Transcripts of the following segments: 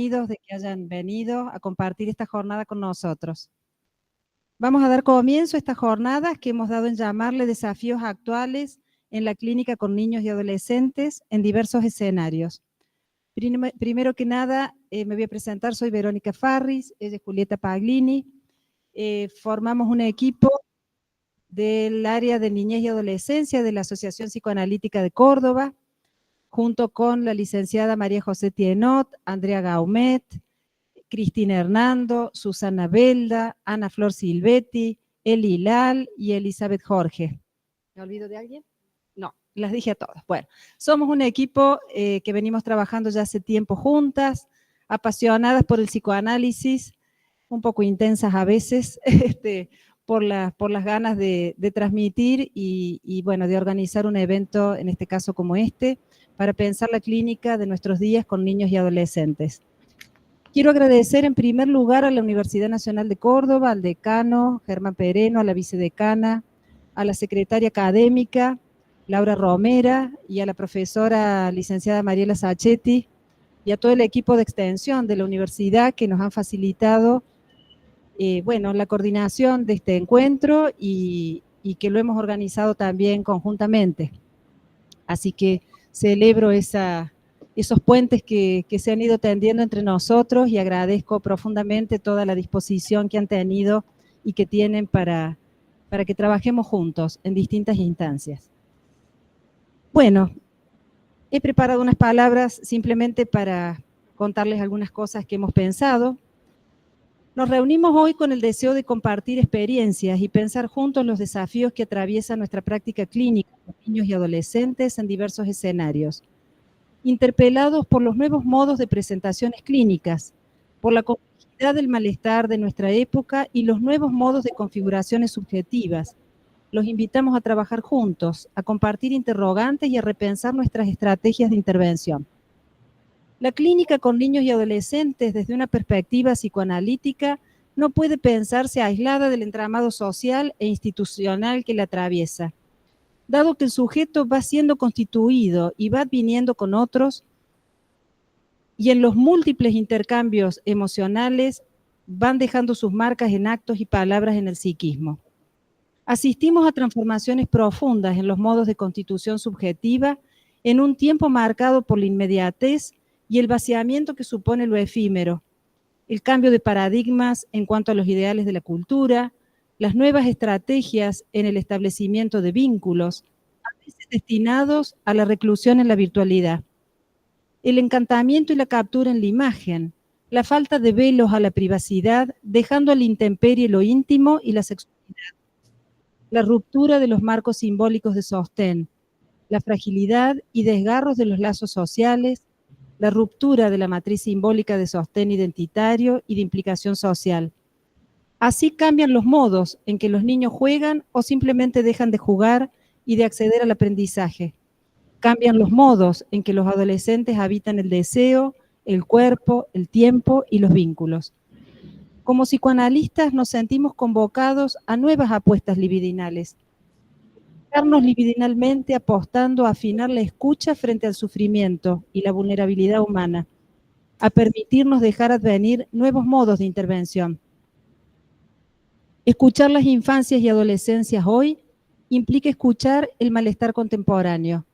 bienvenidos de que hayan venido a compartir esta jornada con nosotros. Vamos a dar comienzo a estas jornadas que hemos dado en llamarle desafíos actuales en la clínica con niños y adolescentes en diversos escenarios. Primero que nada, me voy a presentar, soy Verónica Farris, ella es Julieta Paglini. Formamos un equipo del área de niñez y adolescencia de la Asociación Psicoanalítica de Córdoba, junto con la licenciada María José Tienot, Andrea Gaumet, Cristina Hernando, Susana Belda, Ana Flor Silvetti, Eli Lal y Elizabeth Jorge. ¿Me olvido de alguien? No, las dije a todas. Bueno, somos un equipo que venimos trabajando ya hace tiempo juntas, apasionadas por el psicoanálisis, un poco intensas a veces, por las ganas de transmitir y bueno, de organizar un evento, en este caso como este, para pensar la clínica de nuestros días con niños y adolescentes. Quiero agradecer en primer lugar a la Universidad Nacional de Córdoba, al decano Germán Pereno, a la vicedecana, a la secretaria académica Laura Romera y a la profesora licenciada Mariela Sacchetti y a todo el equipo de extensión de la universidad que nos han facilitado bueno, la coordinación de este encuentro y que lo hemos organizado también conjuntamente. Así que celebro esos puentes que se han ido tendiendo entre nosotros y agradezco profundamente toda la disposición que han tenido y que tienen para que trabajemos juntos en distintas instancias. Bueno, he preparado unas palabras simplemente para contarles algunas cosas que hemos pensado. Nos reunimos hoy con el deseo de compartir experiencias y pensar juntos los desafíos que atraviesa nuestra práctica clínica con niños y adolescentes en diversos escenarios, interpelados por los nuevos modos de presentaciones clínicas, por la complejidad del malestar de nuestra época y los nuevos modos de configuraciones subjetivas. Los invitamos a trabajar juntos, a compartir interrogantes y a repensar nuestras estrategias de intervención. La clínica con niños y adolescentes desde una perspectiva psicoanalítica no puede pensarse aislada del entramado social e institucional que la atraviesa. Dado que el sujeto va siendo constituido y va adviniendo con otros, y en los múltiples intercambios emocionales van dejando sus marcas en actos y palabras en el psiquismo. Asistimos a transformaciones profundas en los modos de constitución subjetiva en un tiempo marcado por la inmediatez y el vaciamiento que supone lo efímero, el cambio de paradigmas en cuanto a los ideales de la cultura, las nuevas estrategias en el establecimiento de vínculos, a veces destinados a la reclusión en la virtualidad, el encantamiento y la captura en la imagen, la falta de velos a la privacidad, dejando a la intemperie lo íntimo y la sexualidad, la ruptura de los marcos simbólicos de sostén, la fragilidad y desgarros de los lazos sociales, la ruptura de la matriz simbólica de sostén identitario y de implicación social. Así cambian los modos en que los niños juegan o simplemente dejan de jugar y de acceder al aprendizaje. Cambian los modos en que los adolescentes habitan el deseo, el cuerpo, el tiempo y los vínculos. Como psicoanalistas nos sentimos convocados a nuevas apuestas libidinales. Darnos libidinalmente apostando a afinar la escucha frente al sufrimiento y la vulnerabilidad humana, a permitirnos dejar advenir nuevos modos de intervención. Escuchar las infancias y adolescencias hoy implica escuchar el malestar contemporáneo,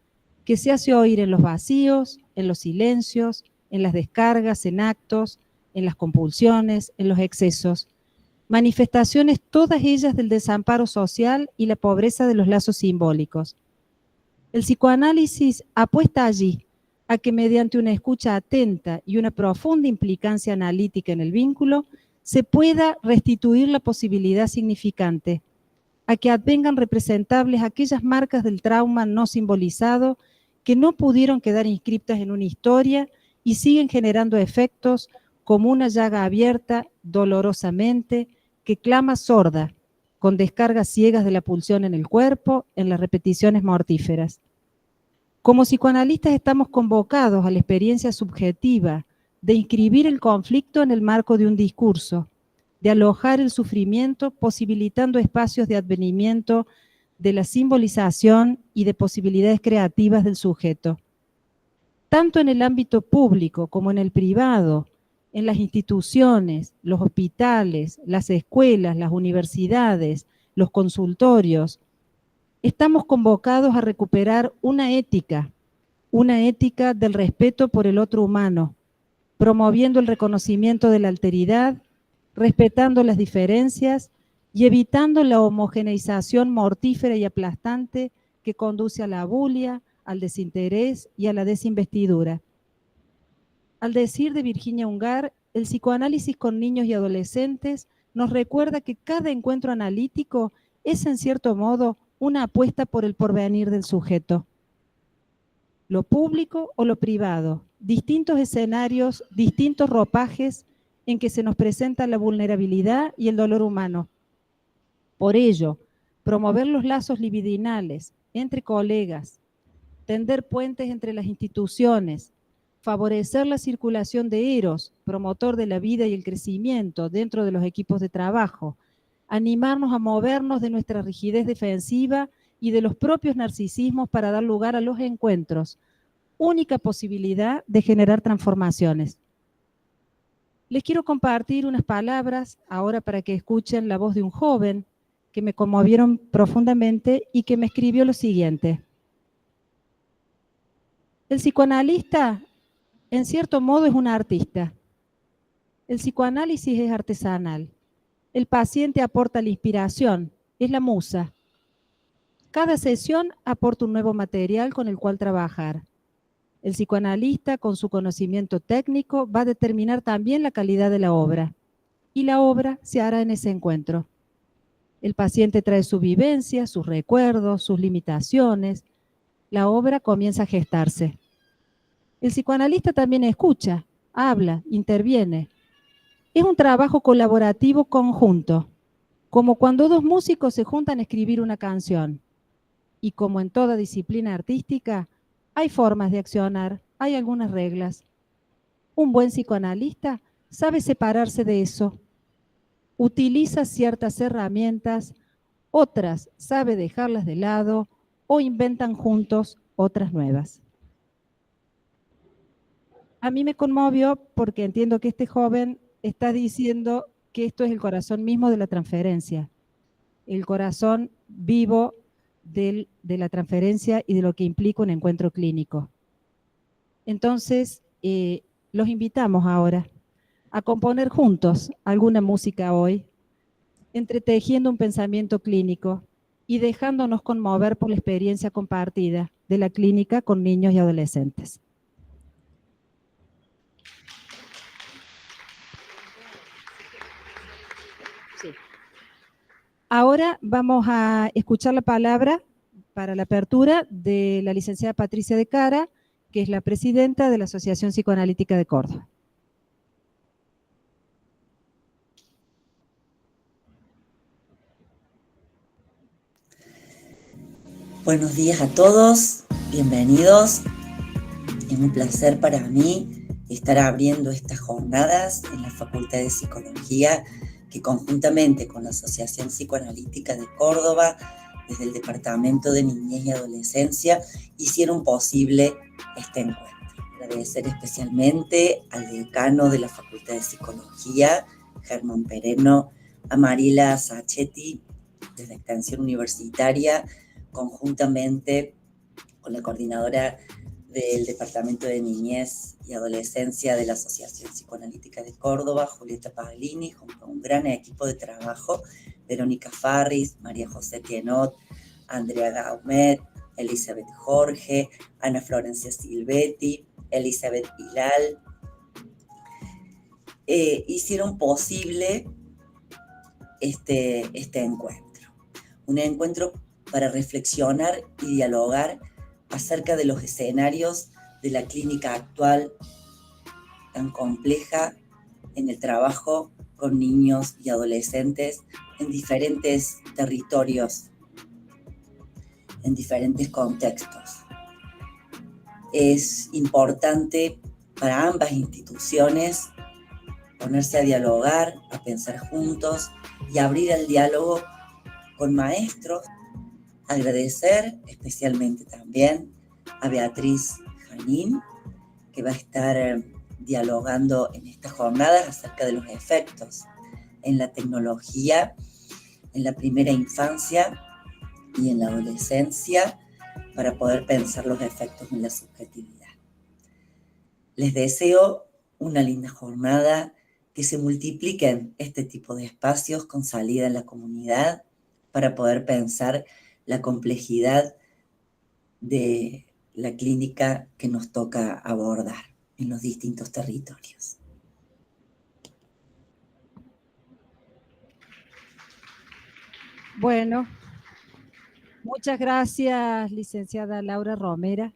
que se hace oír en los vacíos, en los silencios, en las descargas, en actos, en las compulsiones, en los excesos. Manifestaciones todas ellas del desamparo social y la pobreza de los lazos simbólicos. El psicoanálisis apuesta allí a que mediante una escucha atenta y una profunda implicancia analítica en el vínculo se pueda restituir la posibilidad significante, a que advengan representables aquellas marcas del trauma no simbolizado que no pudieron quedar inscriptas en una historia y siguen generando efectos como una llaga abierta dolorosamente que clama sorda, con descargas ciegas de la pulsión en el cuerpo, en las repeticiones mortíferas. Como psicoanalistas estamos convocados a la experiencia subjetiva de inscribir el conflicto en el marco de un discurso, de alojar el sufrimiento posibilitando espacios de advenimiento de la simbolización y de posibilidades creativas del sujeto. Tanto en el ámbito público como en el privado, en las instituciones, los hospitales, las escuelas, las universidades, los consultorios, estamos convocados a recuperar una ética del respeto por el otro humano, promoviendo el reconocimiento de la alteridad, respetando las diferencias y evitando la homogeneización mortífera y aplastante que conduce a la bulia, al desinterés y a la desinvestidura. Al decir de Virginia Ungar, el psicoanálisis con niños y adolescentes nos recuerda que cada encuentro analítico es en cierto modo una apuesta por el porvenir del sujeto. Lo público o lo privado, distintos escenarios, distintos ropajes en que se nos presenta la vulnerabilidad y el dolor humano. Por ello, promover los lazos libidinales entre colegas, tender puentes entre las instituciones, favorecer la circulación de eros, promotor de la vida y el crecimiento dentro de los equipos de trabajo, animarnos a movernos de nuestra rigidez defensiva y de los propios narcisismos para dar lugar a los encuentros, única posibilidad de generar transformaciones. Les quiero compartir unas palabras ahora para que escuchen la voz de un joven que me conmovieron profundamente y que me escribió lo siguiente. El psicoanalista, en cierto modo, es un artista. El psicoanálisis es artesanal. El paciente aporta la inspiración, es la musa. Cada sesión aporta un nuevo material con el cual trabajar. El psicoanalista, con su conocimiento técnico, va a determinar también la calidad de la obra. Y la obra se hará en ese encuentro. El paciente trae su vivencia, sus recuerdos, sus limitaciones. La obra comienza a gestarse. El psicoanalista también escucha, habla, interviene. Es un trabajo colaborativo conjunto, como cuando dos músicos se juntan a escribir una canción. Y como en toda disciplina artística, hay formas de accionar, hay algunas reglas. Un buen psicoanalista sabe separarse de eso. Utiliza ciertas herramientas, otras sabe dejarlas de lado o inventan juntos otras nuevas. A mí me conmovió porque entiendo que este joven está diciendo que esto es el corazón mismo de la transferencia, el corazón vivo de la transferencia y de lo que implica un encuentro clínico. Entonces, los invitamos ahora a componer juntos alguna música hoy, entretejiendo un pensamiento clínico y dejándonos conmover por la experiencia compartida de la clínica con niños y adolescentes. Sí. Ahora vamos a escuchar la palabra para la apertura de la licenciada Patricia de Cara, que es la presidenta de la Asociación Psicoanalítica de Córdoba. Buenos días a todos, bienvenidos. Es un placer para mí estar abriendo estas jornadas en la Facultad de Psicología que conjuntamente con la Asociación Psicoanalítica de Córdoba, desde el Departamento de Niñez y Adolescencia, hicieron posible este encuentro. Agradecer especialmente al decano de la Facultad de Psicología, Germán Pereno, a Mariela Sacchetti, desde Extensión Universitaria, conjuntamente con la coordinadora del Departamento de Niñez y Adolescencia de la Asociación Psicoanalítica de Córdoba, Julieta Paglini, junto a un gran equipo de trabajo, Verónica Farris, María José Tienot, Andrea Gaumet, Elizabeth Jorge, Ana Florencia Silvetti, Elizabeth Pilal, hicieron posible este encuentro. Un encuentro para reflexionar y dialogar acerca de los escenarios de la clínica actual tan compleja en el trabajo con niños y adolescentes en diferentes territorios, en diferentes contextos. Es importante para ambas instituciones ponerse a dialogar, a pensar juntos y abrir el diálogo con maestros. Agradecer especialmente también a Beatriz Janín, que va a estar dialogando en estas jornadas acerca de los efectos en la tecnología, en la primera infancia y en la adolescencia, para poder pensar los efectos en la subjetividad. Les deseo una linda jornada, que se multipliquen este tipo de espacios con salida en la comunidad para poder pensar la complejidad de la clínica que nos toca abordar en los distintos territorios. Bueno, muchas gracias, licenciada Laura Romera.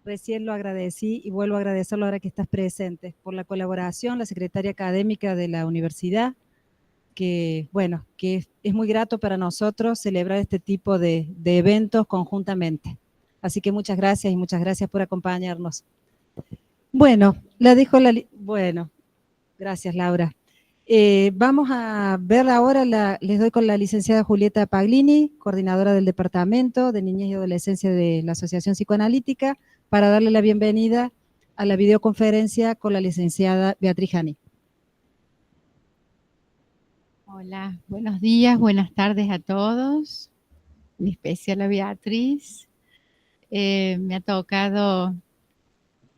Recién lo agradecí y vuelvo a agradecerlo ahora que estás presente por la colaboración, la secretaria académica de la universidad, que bueno, que es muy grato para nosotros celebrar este tipo de eventos conjuntamente. Así que muchas gracias y muchas gracias por acompañarnos. Bueno, la dejo bueno, gracias Laura. Vamos a ver ahora, les doy con la licenciada Julieta Paglini, coordinadora del Departamento de Niñez y Adolescencia de la Asociación Psicoanalítica, para darle la bienvenida a la videoconferencia con la licenciada Beatriz Jani. Hola, buenos días, buenas tardes a todos, en especial a Beatriz. Me ha tocado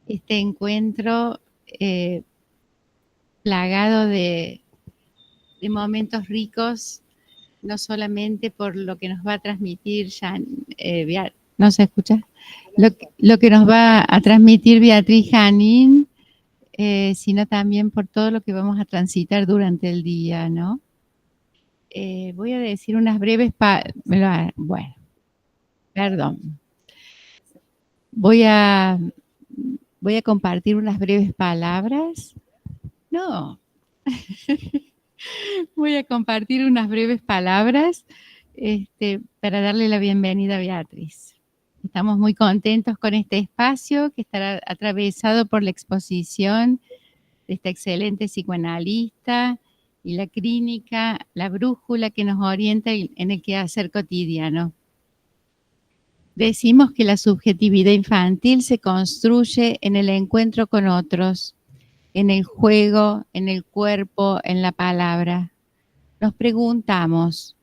este encuentro plagado de momentos ricos, no solamente por lo que nos va a transmitir ¿no se escucha? Lo que nos va a transmitir Beatriz Janín, sino también por todo lo que vamos a transitar durante el día, ¿no? Voy a decir unas breves bueno, perdón. Voy a compartir unas breves palabras. No. Voy a compartir unas breves palabras para darle la bienvenida a Beatriz. Estamos muy contentos con este espacio que estará atravesado por la exposición de esta excelente psicoanalista y la clínica, la brújula que nos orienta en el quehacer cotidiano. Decimos que la subjetividad infantil se construye en el encuentro con otros, en el juego, en el cuerpo, en la palabra. Nos preguntamos,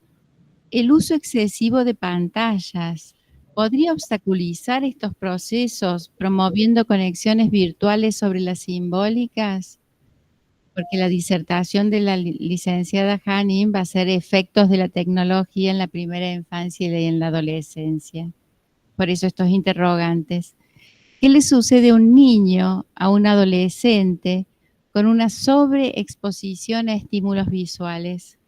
¿el uso excesivo de pantallas podría obstaculizar estos procesos promoviendo conexiones virtuales sobre las simbólicas? Porque la disertación de la licenciada Janín va a ser efectos de la tecnología en la primera infancia y en la adolescencia. Por eso estos interrogantes. ¿Qué le sucede a un niño, a un adolescente, con una sobreexposición a estímulos visuales?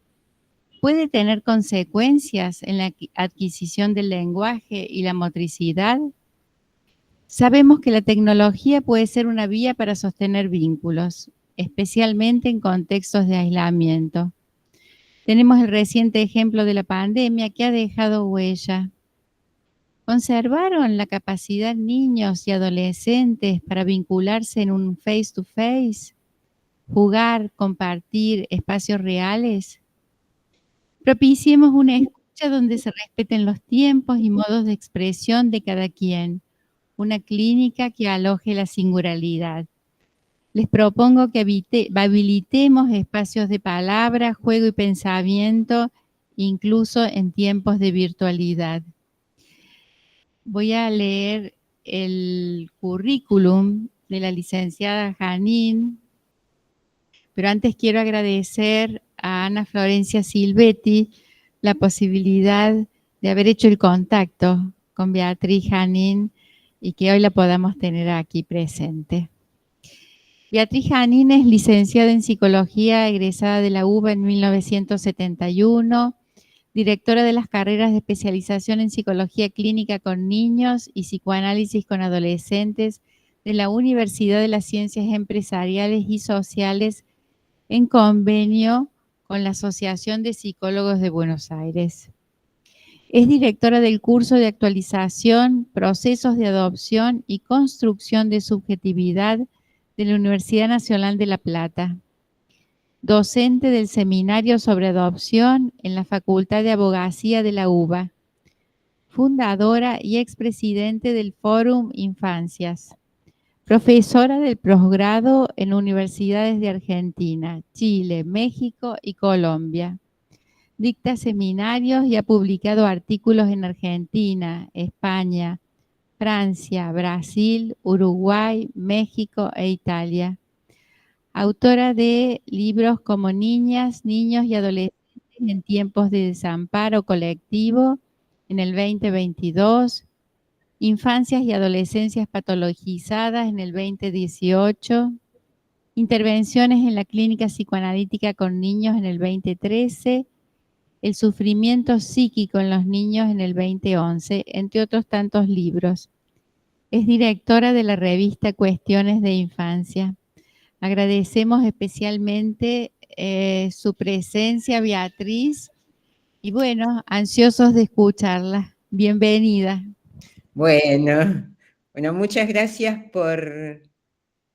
¿Puede tener consecuencias en la adquisición del lenguaje y la motricidad? Sabemos que la tecnología puede ser una vía para sostener vínculos, especialmente en contextos de aislamiento. Tenemos el reciente ejemplo de la pandemia que ha dejado huella. ¿Conservaron la capacidad niños y adolescentes para vincularse en un face-to-face? ¿Jugar, compartir espacios reales? Propiciemos una escucha donde se respeten los tiempos y modos de expresión de cada quien. Una clínica que aloje la singularidad. Les propongo que habilitemos espacios de palabra, juego y pensamiento, incluso en tiempos de virtualidad. Voy a leer el currículum de la licenciada Janín, pero antes quiero agradecer a Ana Florencia Silvetti la posibilidad de haber hecho el contacto con Beatriz Janín y que hoy la podamos tener aquí presente. Beatriz Janín es licenciada en Psicología, egresada de la UBA en 1971, directora de las carreras de especialización en Psicología Clínica con Niños y Psicoanálisis con Adolescentes de la Universidad de las Ciencias Empresariales y Sociales en convenio con la Asociación de Psicólogos de Buenos Aires. Es directora del curso de actualización, procesos de adopción y construcción de subjetividad de la Universidad Nacional de La Plata. Docente del Seminario sobre Adopción en la Facultad de Abogacía de la UBA. Fundadora y expresidente del Fórum Infancias. Profesora del posgrado en universidades de Argentina, Chile, México y Colombia. Dicta seminarios y ha publicado artículos en Argentina, España, Francia, Brasil, Uruguay, México e Italia. Autora de libros como Niñas, Niños y Adolescentes en tiempos de desamparo colectivo en el 2022, Infancias y Adolescencias patologizadas en el 2018, Intervenciones en la clínica psicoanalítica con niños en el 2013, El sufrimiento psíquico en los niños en el 2011, entre otros tantos libros. Es directora de la revista Cuestiones de Infancia. Agradecemos especialmente su presencia, Beatriz, y bueno, ansiosos de escucharla. Bienvenida. Bueno, muchas gracias por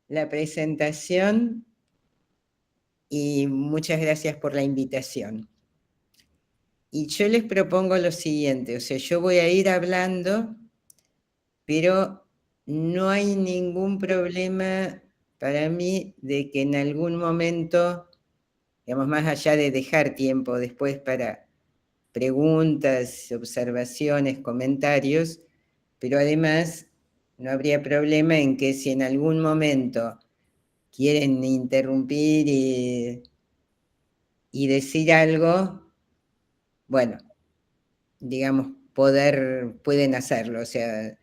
la presentación y muchas gracias por la invitación. Y yo les propongo lo siguiente, o sea, yo voy a ir hablando, pero no hay ningún problema para mí de que en algún momento, digamos, más allá de dejar tiempo después para preguntas, observaciones, comentarios, pero además no habría problema en que si en algún momento quieren interrumpir y decir algo, bueno, digamos, pueden hacerlo, o sea,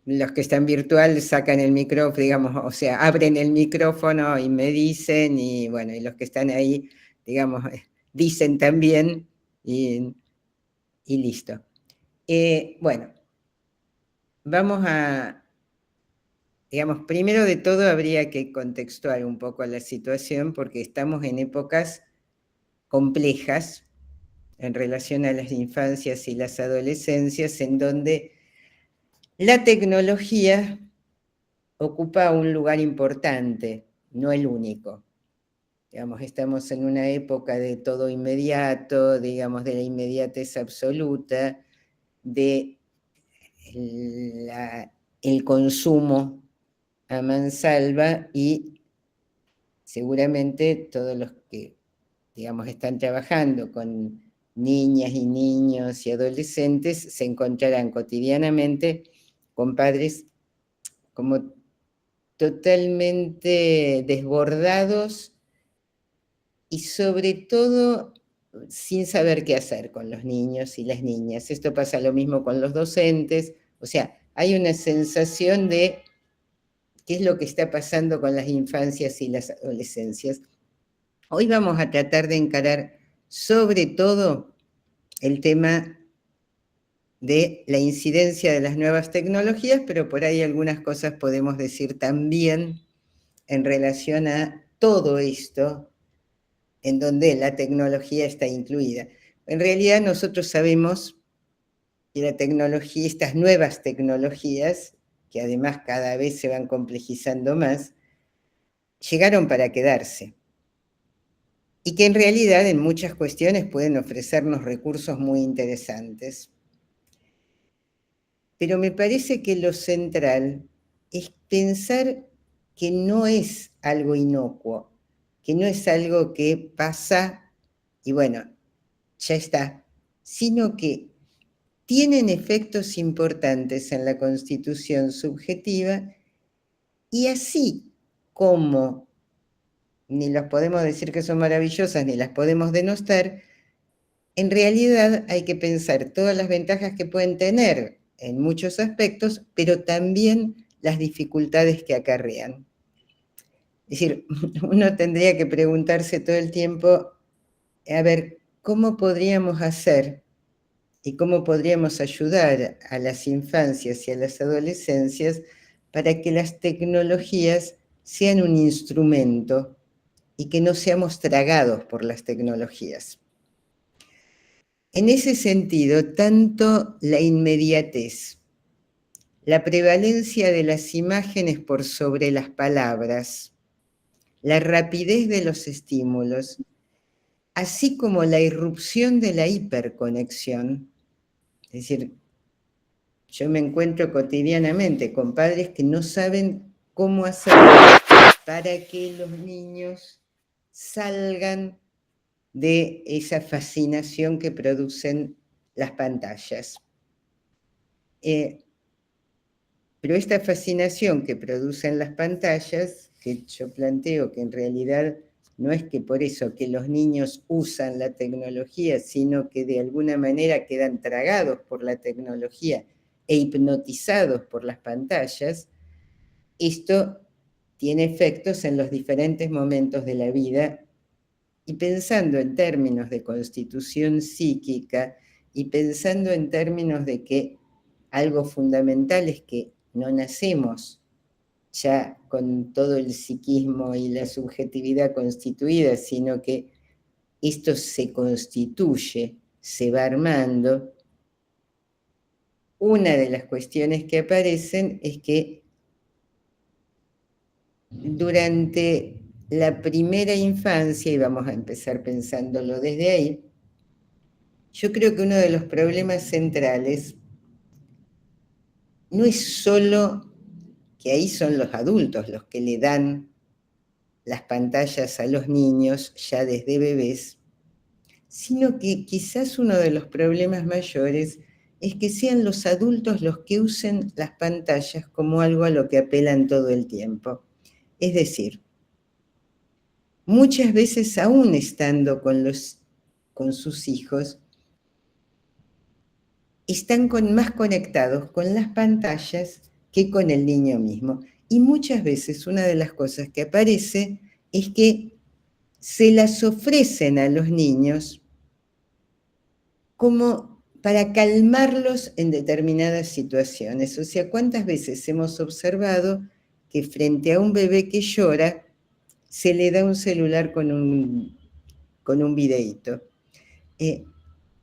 los que están virtual sacan el micrófono, digamos, o sea, abren el micrófono y me dicen, y bueno, y los que están ahí, digamos, dicen también, y listo. Bueno, vamos a, digamos, primero de todo habría que contextuar un poco la situación porque estamos en épocas complejas en relación a las infancias y las adolescencias, en donde la tecnología ocupa un lugar importante, no el único. Digamos, estamos en una época de todo inmediato, digamos, de la inmediatez absoluta, de el consumo a mansalva y seguramente todos los que, digamos, están trabajando con niñas y niños y adolescentes se encontrarán cotidianamente con padres como totalmente desbordados y sobre todo sin saber qué hacer con los niños y las niñas. Esto pasa lo mismo con los docentes, o sea, hay una sensación de qué es lo que está pasando con las infancias y las adolescencias. Hoy vamos a tratar de encarar sobre todo el tema de la incidencia de las nuevas tecnologías, pero por ahí algunas cosas podemos decir también en relación a todo esto en donde la tecnología está incluida. En realidad nosotros sabemos que la tecnología, estas nuevas tecnologías, que además cada vez se van complejizando más, llegaron para quedarse. Y que en realidad en muchas cuestiones pueden ofrecernos recursos muy interesantes. Pero me parece que lo central es pensar que no es algo inocuo, que no es algo que pasa y bueno, ya está, sino que tienen efectos importantes en la constitución subjetiva y así como ni los podemos decir que son maravillosas ni las podemos denostar, en realidad hay que pensar todas las ventajas que pueden tener en muchos aspectos, pero también las dificultades que acarrean. Es decir, uno tendría que preguntarse todo el tiempo, a ver, ¿cómo podríamos hacer y cómo podríamos ayudar a las infancias y a las adolescencias para que las tecnologías sean un instrumento y que no seamos tragados por las tecnologías? En ese sentido, tanto la inmediatez, la prevalencia de las imágenes por sobre las palabras, la rapidez de los estímulos, así como la irrupción de la hiperconexión, es decir, yo me encuentro cotidianamente con padres que no saben cómo hacer para que los niños salgan de esa fascinación que producen las pantallas. Pero esta fascinación que producen las pantallas, que yo planteo que en realidad no es que por eso que los niños usan la tecnología, sino que de alguna manera quedan tragados por la tecnología e hipnotizados por las pantallas, esto tiene efectos en los diferentes momentos de la vida. Y pensando en términos de constitución psíquica y pensando en términos de que algo fundamental es que no nacemos ya con todo el psiquismo y la subjetividad constituida, sino que esto se constituye, se va armando. Una de las cuestiones que aparecen es que durante la primera infancia, y vamos a empezar pensándolo desde ahí, yo creo que uno de los problemas centrales no es solo que ahí son los adultos los que le dan las pantallas a los niños ya desde bebés, sino que quizás uno de los problemas mayores es que sean los adultos los que usen las pantallas como algo a lo que apelan todo el tiempo. Es decir, muchas veces aún estando con sus hijos, están más conectados con las pantallas que con el niño mismo. Y muchas veces una de las cosas que aparece es que se las ofrecen a los niños como para calmarlos en determinadas situaciones. O sea, ¿cuántas veces hemos observado que frente a un bebé que llora se le da un celular con un videíto?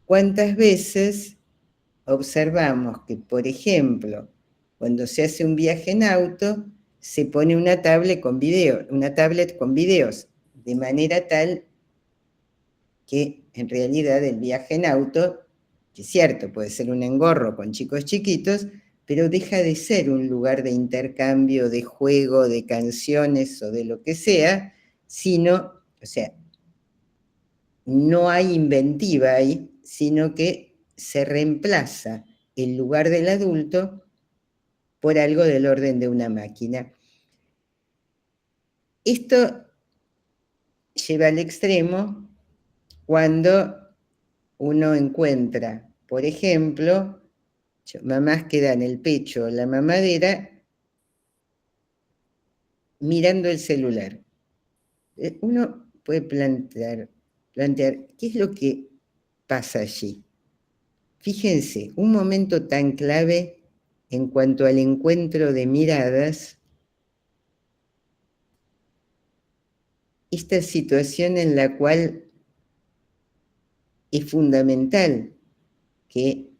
¿Cuántas veces observamos que, por ejemplo, cuando se hace un viaje en auto, se pone una tablet con videos, de manera tal que en realidad el viaje en auto, que es cierto, puede ser un engorro con chicos chiquitos, pero deja de ser un lugar de intercambio, de juego, de canciones o de lo que sea, sino, o sea, no hay inventiva ahí, sino que se reemplaza el lugar del adulto por algo del orden de una máquina. Esto lleva al extremo cuando uno encuentra, por ejemplo, mamás que dan el pecho o la mamadera mirando el celular. Uno puede plantear, ¿qué es lo que pasa allí? Fíjense, un momento tan clave en cuanto al encuentro de miradas, esta situación en la cual es fundamental que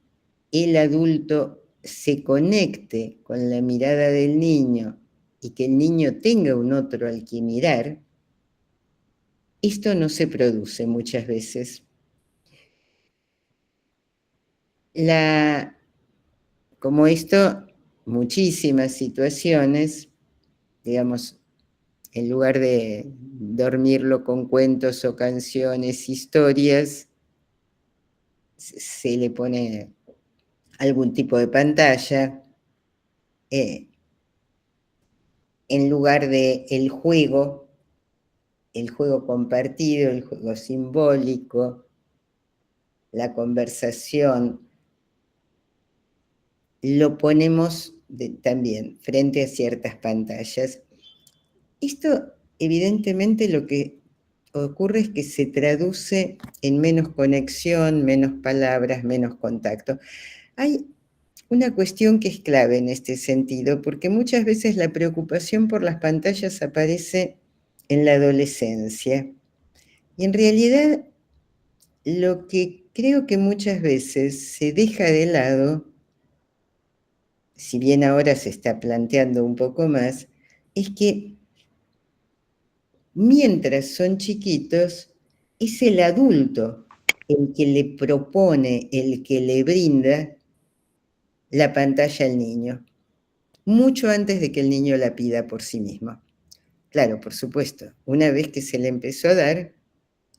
el adulto se conecte con la mirada del niño y que el niño tenga un otro al que mirar, esto no se produce muchas veces. Como esto, muchísimas situaciones, digamos, en lugar de dormirlo con cuentos o canciones, historias, se le pone algún tipo de pantalla, en lugar de el juego compartido, el juego simbólico, la conversación, lo ponemos también frente a ciertas pantallas. Esto, evidentemente, lo que ocurre es que se traduce en menos conexión, menos palabras, menos contacto. Hay una cuestión que es clave en este sentido, porque muchas veces la preocupación por las pantallas aparece en la adolescencia. Y en realidad, lo que creo que muchas veces se deja de lado, si bien ahora se está planteando un poco más, es que mientras son chiquitos, es el adulto el que le propone, el que le brinda la pantalla al niño, mucho antes de que el niño la pida por sí mismo. Claro, por supuesto, una vez que se le empezó a dar,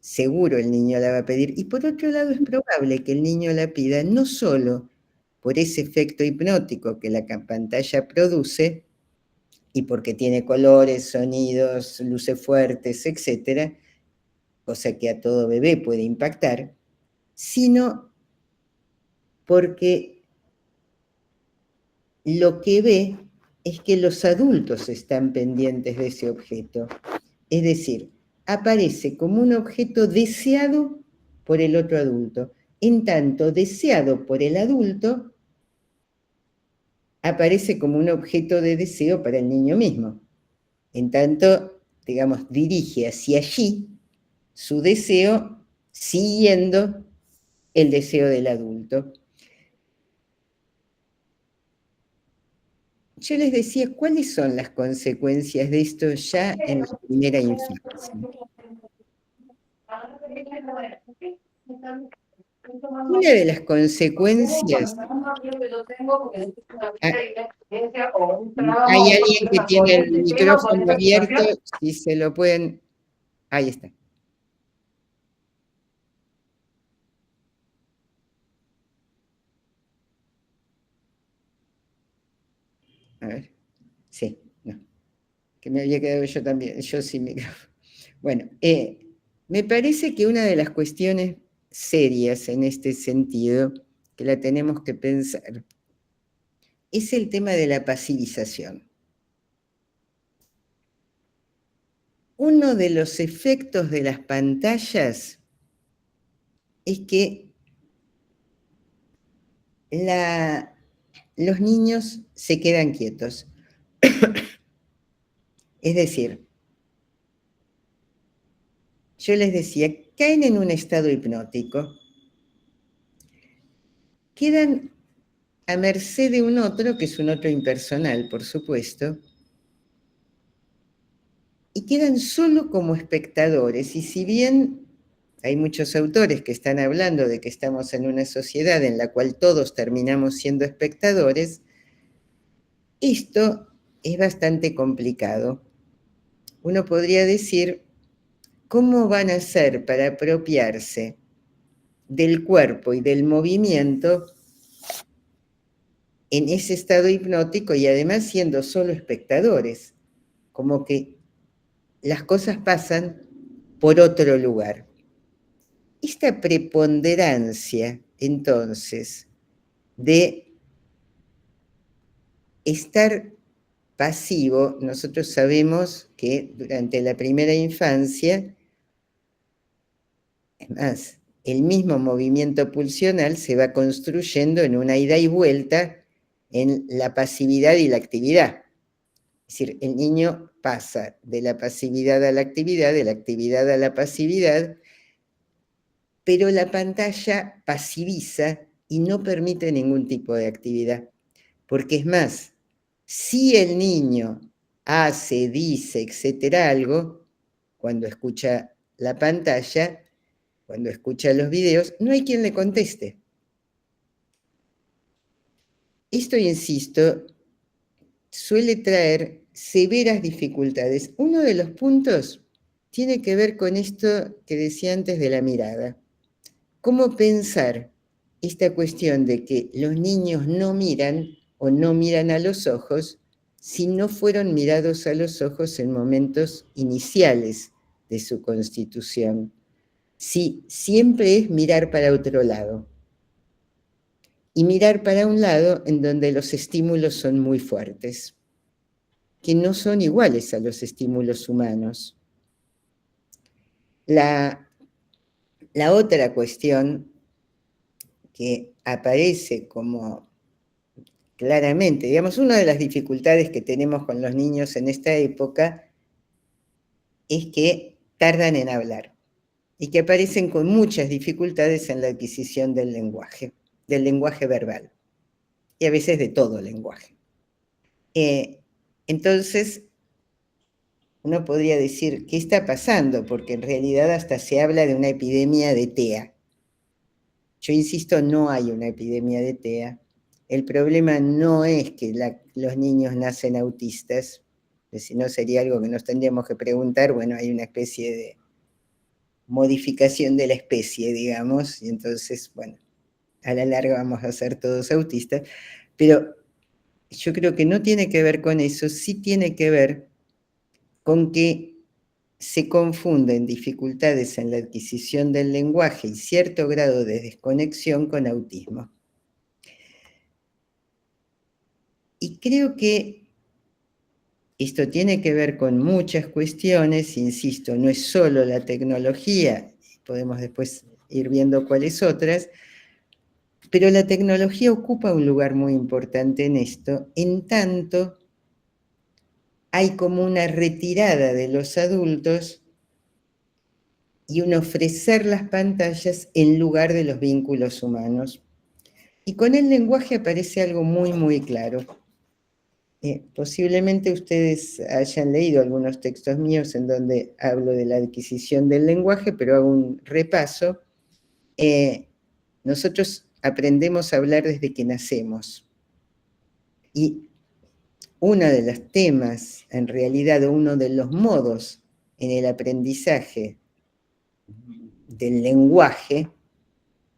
seguro el niño la va a pedir. Y por otro lado, es probable que el niño la pida no solo por ese efecto hipnótico que la pantalla produce, y porque tiene colores, sonidos, luces fuertes, etcétera, cosa que a todo bebé puede impactar, sino porque lo que ve es que los adultos están pendientes de ese objeto. Es decir, aparece como un objeto deseado por el otro adulto. En tanto, deseado por el adulto, aparece como un objeto de deseo para el niño mismo. En tanto, digamos, dirige hacia allí su deseo siguiendo el deseo del adulto. Yo les decía, ¿cuáles son las consecuencias de esto ya en la primera infancia? Una de las consecuencias... Hay alguien que tiene el micrófono abierto, si se lo pueden... Ahí está. A ver. Sí, no. Que me había quedado yo también, yo sin micrófono. Bueno, me parece que una de las cuestiones serias en este sentido, que la tenemos que pensar, es el tema de la pasivización. Uno de los efectos de las pantallas es que los niños se quedan quietos. Es decir, yo les decía, caen en un estado hipnótico, quedan a merced de un otro, que es un otro impersonal, por supuesto, y quedan solo como espectadores. Y si bien hay muchos autores que están hablando de que estamos en una sociedad en la cual todos terminamos siendo espectadores, esto es bastante complicado. Uno podría decir, ¿cómo van a hacer para apropiarse del cuerpo y del movimiento en ese estado hipnótico y además siendo solo espectadores? Como que las cosas pasan por otro lugar. Esta preponderancia, entonces, de estar pasivo, nosotros sabemos que durante la primera infancia, es más, el mismo movimiento pulsional se va construyendo en una ida y vuelta en la pasividad y la actividad. Es decir, el niño pasa de la pasividad a la actividad, de la actividad a la pasividad, pero la pantalla pasiviza y no permite ningún tipo de actividad. Porque es más, si el niño hace, dice, etcétera, algo, cuando escucha la pantalla, cuando escucha los videos, no hay quien le conteste. Esto, insisto, suele traer severas dificultades. Uno de los puntos tiene que ver con esto que decía antes de la mirada. ¿Cómo pensar esta cuestión de que los niños no miran o no miran a los ojos si no fueron mirados a los ojos en momentos iniciales de su constitución? Si siempre es mirar para otro lado. Y mirar para un lado en donde los estímulos son muy fuertes, que no son iguales a los estímulos humanos. La otra cuestión que aparece como claramente, digamos, una de las dificultades que tenemos con los niños en esta época es que tardan en hablar y que aparecen con muchas dificultades en la adquisición del lenguaje verbal y a veces de todo lenguaje. Entonces, uno podría decir, ¿qué está pasando? Porque en realidad hasta se habla de una epidemia de TEA. Yo insisto, no hay una epidemia de TEA. el problema no es que los niños nacen autistas, que si no sería algo que nos tendríamos que preguntar. Bueno, hay una especie de modificación de la especie, digamos, y entonces, bueno, a la larga vamos a ser todos autistas, pero yo creo que no tiene que ver con eso, sí tiene que ver con que se confunden dificultades en la adquisición del lenguaje y cierto grado de desconexión con autismo. Y creo que esto tiene que ver con muchas cuestiones, insisto, no es solo la tecnología, podemos después ir viendo cuáles otras, pero la tecnología ocupa un lugar muy importante en esto, en tanto hay como una retirada de los adultos y un ofrecer las pantallas en lugar de los vínculos humanos. Y con el lenguaje aparece algo muy, muy claro. Posiblemente ustedes hayan leído algunos textos míos en donde hablo de la adquisición del lenguaje, pero hago un repaso. Nosotros aprendemos a hablar desde que nacemos. Y uno de los temas, en realidad, uno de los modos en el aprendizaje del lenguaje,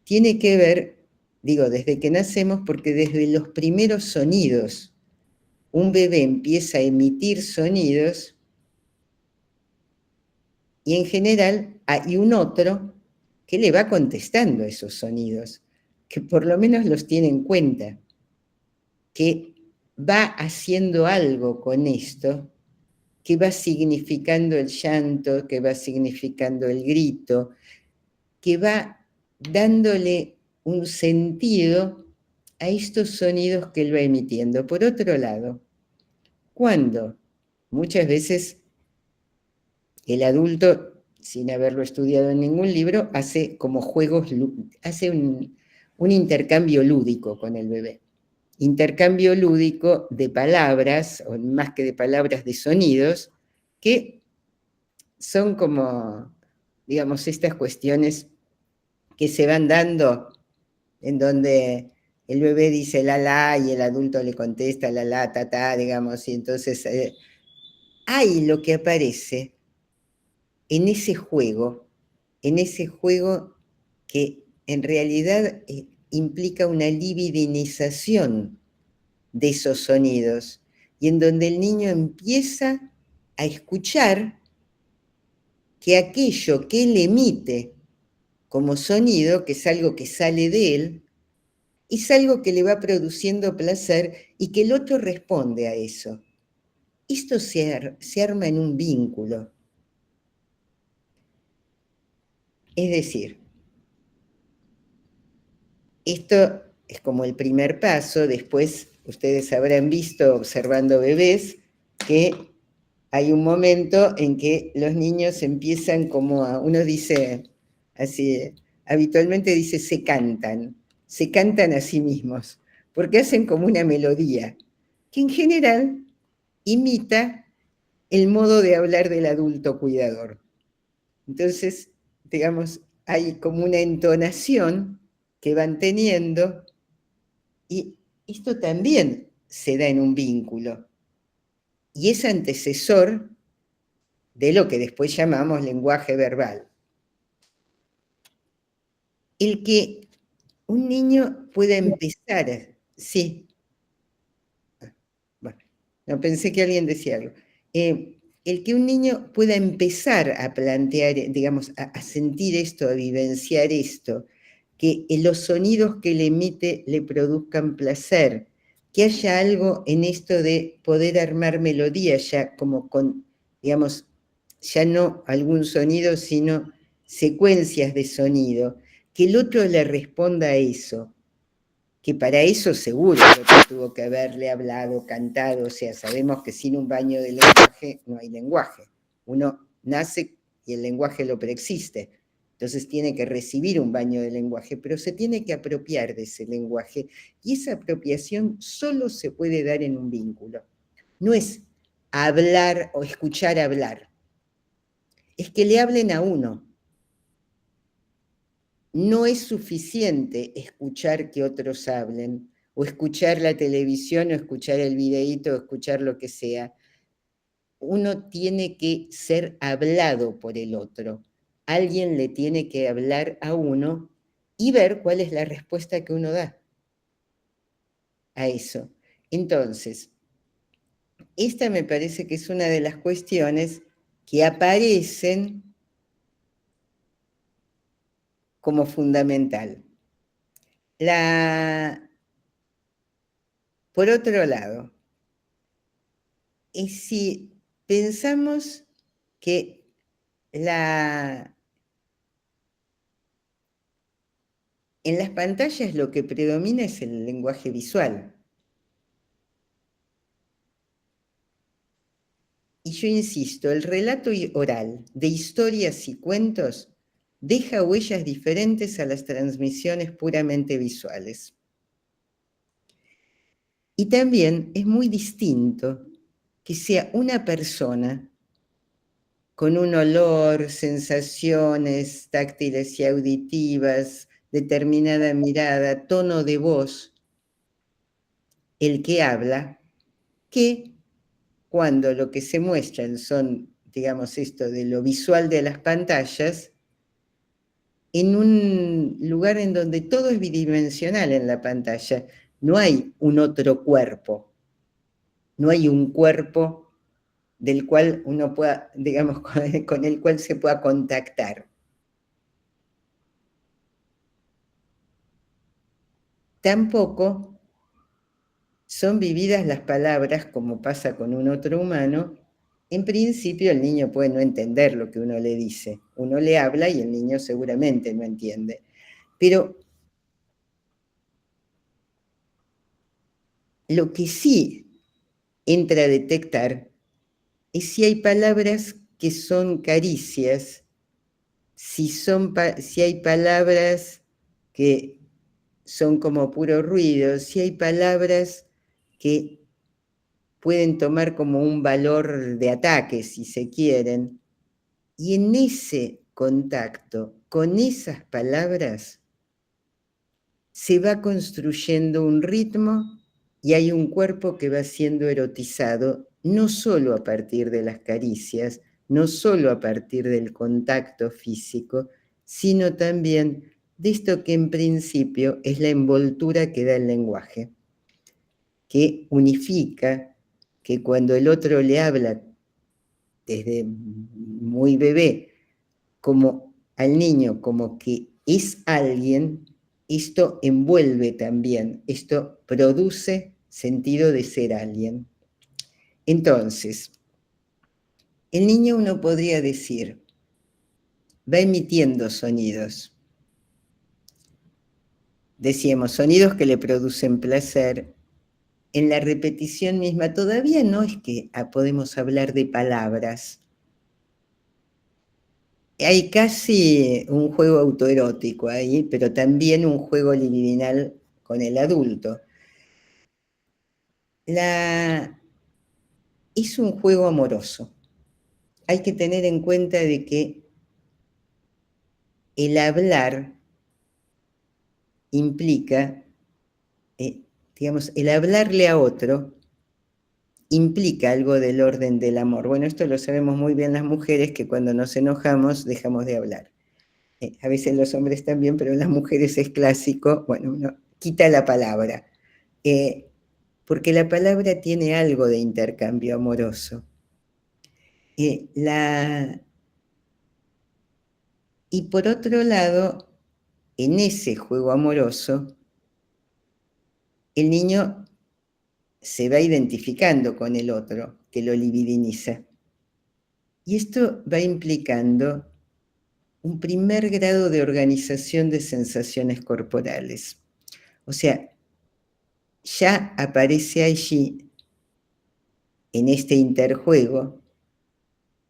tiene que ver, digo, desde que nacemos, porque desde los primeros sonidos, un bebé empieza a emitir sonidos y en general hay un otro que le va contestando esos sonidos, que por lo menos los tiene en cuenta, que va haciendo algo con esto, que va significando el llanto, que va significando el grito, que va dándole un sentido a estos sonidos que él va emitiendo. Por otro lado, cuando muchas veces el adulto, sin haberlo estudiado en ningún libro, hace como juegos, hace un intercambio lúdico con el bebé. Intercambio lúdico de palabras, o más que de palabras, de sonidos, que son como, digamos, estas cuestiones que se van dando en donde el bebé dice la y el adulto le contesta la ta, digamos, y entonces hay lo que aparece en ese juego que en realidad implica una libidinización de esos sonidos, y en donde el niño empieza a escuchar que aquello que él emite como sonido, que es algo que sale de él, es algo que le va produciendo placer y que el otro responde a eso. Esto se arma en un vínculo. Es decir, esto es como el primer paso. Después ustedes habrán visto, observando bebés, que hay un momento en que los niños empiezan como uno dice así, habitualmente dice se cantan a sí mismos, porque hacen como una melodía, que en general imita el modo de hablar del adulto cuidador. Entonces, digamos, hay como una entonación que van teniendo, y esto también se da en un vínculo, y es antecesor de lo que después llamamos lenguaje verbal. El que un niño pueda empezar, sí. Bueno, no, pensé que alguien decía algo. El que un niño pueda empezar a plantear, digamos, a sentir esto, a vivenciar esto, que los sonidos que le emite le produzcan placer, que haya algo en esto de poder armar melodías ya como con, digamos, ya no algún sonido, sino secuencias de sonido, que el otro le responda a eso, que para eso seguro que tuvo que haberle hablado, cantado, o sea, sabemos que sin un baño de lenguaje no hay lenguaje. Uno nace y el lenguaje lo preexiste, entonces tiene que recibir un baño de lenguaje, pero se tiene que apropiar de ese lenguaje, y esa apropiación solo se puede dar en un vínculo. No es hablar o escuchar hablar, es que le hablen a uno. No es suficiente escuchar que otros hablen. o escuchar la televisión, o escuchar el videíto, o escuchar lo que sea. Uno tiene que ser hablado por el otro. Alguien le tiene que hablar a uno y ver cuál es la respuesta que uno da a eso. Entonces, esta me parece que es una de las cuestiones que aparecen como fundamental. Por otro lado, si pensamos que en las pantallas lo que predomina es el lenguaje visual. Y yo insisto, el relato oral de historias y cuentos deja huellas diferentes a las transmisiones puramente visuales. Y también es muy distinto que sea una persona con un olor, sensaciones táctiles y auditivas, determinada mirada, tono de voz, el que habla, que cuando lo que se muestran son, digamos, esto de lo visual de las pantallas, en un lugar en donde todo es bidimensional en la pantalla, no hay un otro cuerpo, no hay un cuerpo del cual uno pueda, digamos, con el cual se pueda contactar. Tampoco son vividas las palabras como pasa con un otro humano. En principio el niño puede no entender lo que uno le dice. Uno le habla y el niño seguramente no entiende. Pero lo que sí entra a detectar es si hay palabras que son caricias, si hay palabras que son como puro ruido, si hay palabras que pueden tomar como un valor de ataque, si se quieren, y en ese contacto con esas palabras se va construyendo un ritmo y hay un cuerpo que va siendo erotizado, no solo a partir de las caricias, no solo a partir del contacto físico, sino también de esto que en principio es la envoltura que da el lenguaje, que unifica, que cuando el otro le habla desde muy bebé, como al niño, como que es alguien, esto envuelve también, esto produce sentido de ser alguien. Entonces, el niño, uno podría decir, va emitiendo sonidos. Decíamos, sonidos que le producen placer. En la repetición misma, todavía no es que podemos hablar de palabras. Hay casi un juego autoerótico ahí, pero también un juego libidinal con el adulto. Es un juego amoroso. Hay que tener en cuenta de que el hablar implica, digamos, el hablarle a otro implica algo del orden del amor. Bueno, esto lo sabemos muy bien las mujeres, que cuando nos enojamos dejamos de hablar. A veces los hombres también, pero en las mujeres es clásico, bueno, uno quita la palabra, porque la palabra tiene algo de intercambio amoroso. Y por otro lado, en ese juego amoroso, el niño se va identificando con el otro, que lo libidiniza. Y esto va implicando un primer grado de organización de sensaciones corporales. O sea, ya aparece allí, en este interjuego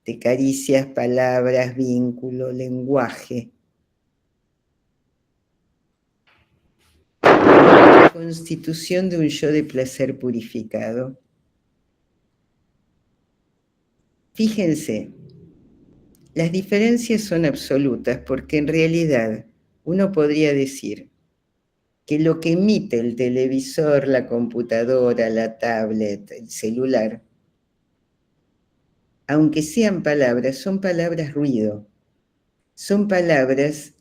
de caricias, palabras, vínculo, lenguaje, la constitución de un yo de placer purificado. Fíjense, las diferencias son absolutas porque en realidad uno podría decir, que lo que emite el televisor, la computadora, la tablet, el celular, aunque sean palabras, son palabras ruido, son palabras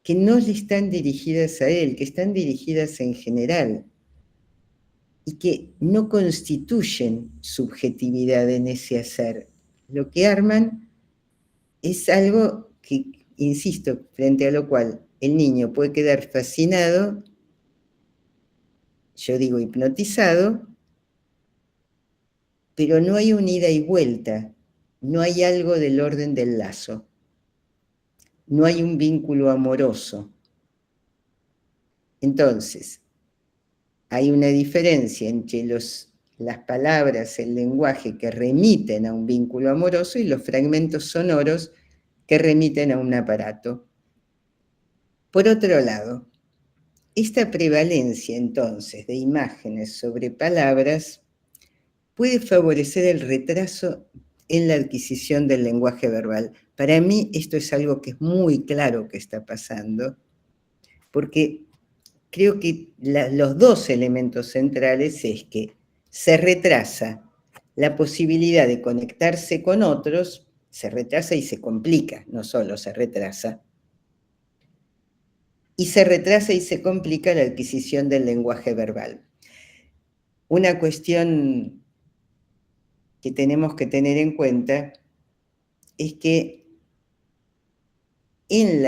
que no le están dirigidas a él, que están dirigidas en general y que no constituyen subjetividad en ese hacer. Lo que arman es algo que, insisto, frente a lo cual el niño puede quedar fascinado, yo digo hipnotizado, pero no hay un ida y vuelta, no hay algo del orden del lazo, no hay un vínculo amoroso. Entonces, hay una diferencia entre las palabras, el lenguaje que remiten a un vínculo amoroso y los fragmentos sonoros que remiten a un aparato. Por otro lado, esta prevalencia entonces de imágenes sobre palabras puede favorecer el retraso en la adquisición del lenguaje verbal. Para mí esto es algo que es muy claro que está pasando, porque creo que los dos elementos centrales es que se retrasa la posibilidad de conectarse con otros, se retrasa y se complica, no solo se retrasa, y se retrasa y se complica la adquisición del lenguaje verbal. Una cuestión que tenemos que tener en cuenta es que en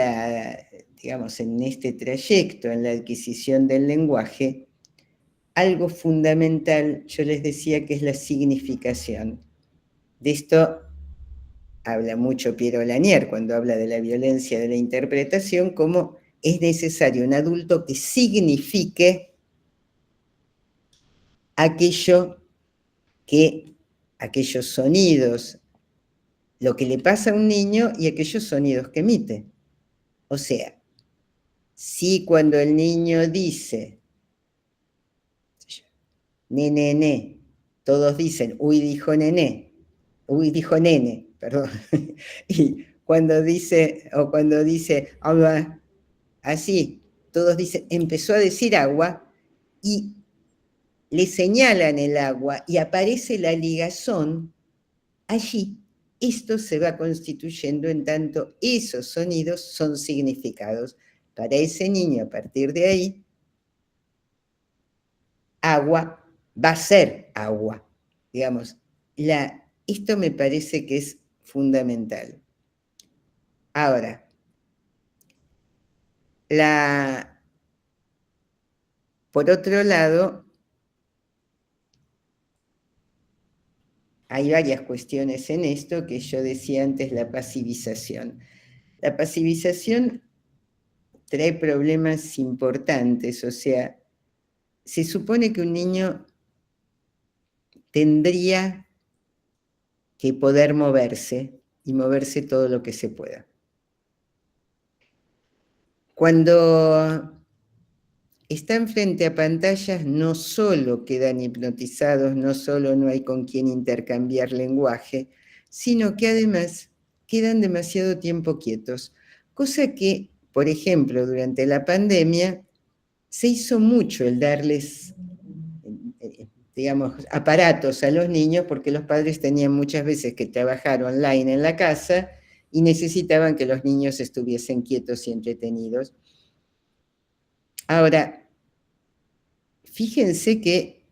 este trayecto, en la adquisición del lenguaje, algo fundamental, yo les decía, que es la significación. De esto habla mucho Piero Lanier cuando habla de la violencia de la interpretación, como es necesario un adulto que signifique aquellos sonidos, lo que le pasa a un niño y aquellos sonidos que emite. O sea, si cuando el niño dice ne, todos dicen, uy, dijo nené, uy, dijo nene, perdón, y cuando dice agua, así, todos dicen, empezó a decir agua, y le señalan el agua y aparece la ligazón, allí esto se va constituyendo en tanto esos sonidos son significados. Para ese niño, a partir de ahí, agua va a ser agua. Digamos, esto me parece que es fundamental. Ahora, por otro lado, hay varias cuestiones en esto que yo decía antes, la pasivización. La pasivización trae problemas importantes, o sea, se supone que un niño tendría que poder moverse y moverse todo lo que se pueda. Cuando están frente a pantallas, no solo quedan hipnotizados, no solo no hay con quien intercambiar lenguaje, sino que además quedan demasiado tiempo quietos, cosa que, por ejemplo, durante la pandemia se hizo mucho el darles, digamos, aparatos a los niños, porque los padres tenían muchas veces que trabajar online en la casa y necesitaban que los niños estuviesen quietos y entretenidos. Ahora, fíjense que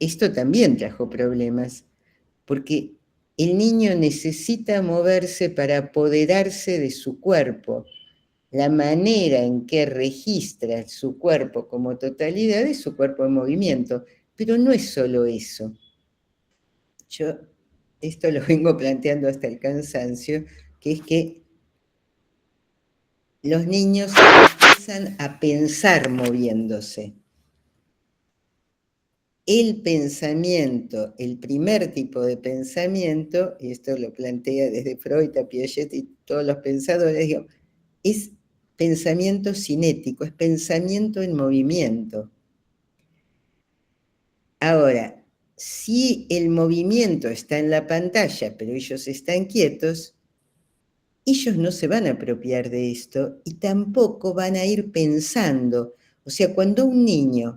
esto también trajo problemas, porque el niño necesita moverse para apoderarse de su cuerpo. La manera en que registra su cuerpo como totalidad es su cuerpo en movimiento, pero no es solo eso. Yo esto lo vengo planteando hasta el cansancio, que es que los niños empiezan a pensar moviéndose. El pensamiento, el primer tipo de pensamiento, y esto lo plantea desde Freud a Piaget y todos los pensadores, digo, es pensamiento cinético, es pensamiento en movimiento. Ahora, si el movimiento está en la pantalla, pero ellos están quietos, ellos no se van a apropiar de esto y tampoco van a ir pensando, O sea, cuando un niño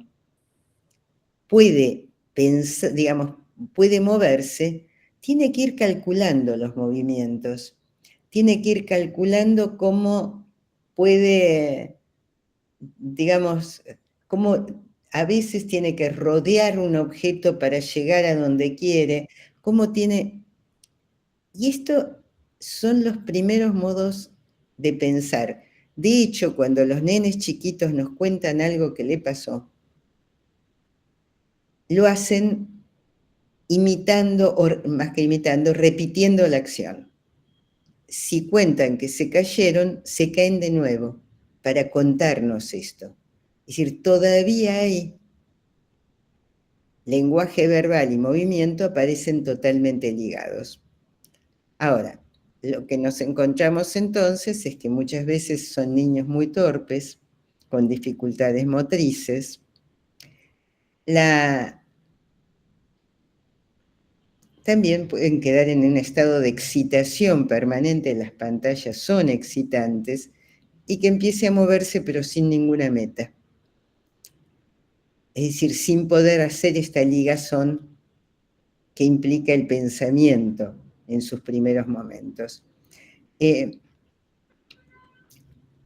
puede pensar, digamos, puede moverse, tiene que ir calculando los movimientos, tiene que ir calculando cómo puede, digamos, cómo a veces tiene que rodear un objeto para llegar a donde quiere, cómo tiene... Y esto son los primeros modos de pensar. De hecho, cuando los nenes chiquitos nos cuentan algo que le pasó, lo hacen imitando, o más que imitando, repitiendo la acción. Si cuentan que se cayeron, se caen de nuevo para contarnos esto. Es decir, todavía hay lenguaje verbal y movimiento aparecen totalmente ligados. Ahora, lo que nos encontramos entonces es que muchas veces son niños muy torpes, con dificultades motrices. También pueden quedar en un estado de excitación permanente, las pantallas son excitantes, y que empiece a moverse pero sin ninguna meta. Es decir, sin poder hacer esta ligazón que implica el pensamiento en sus primeros momentos.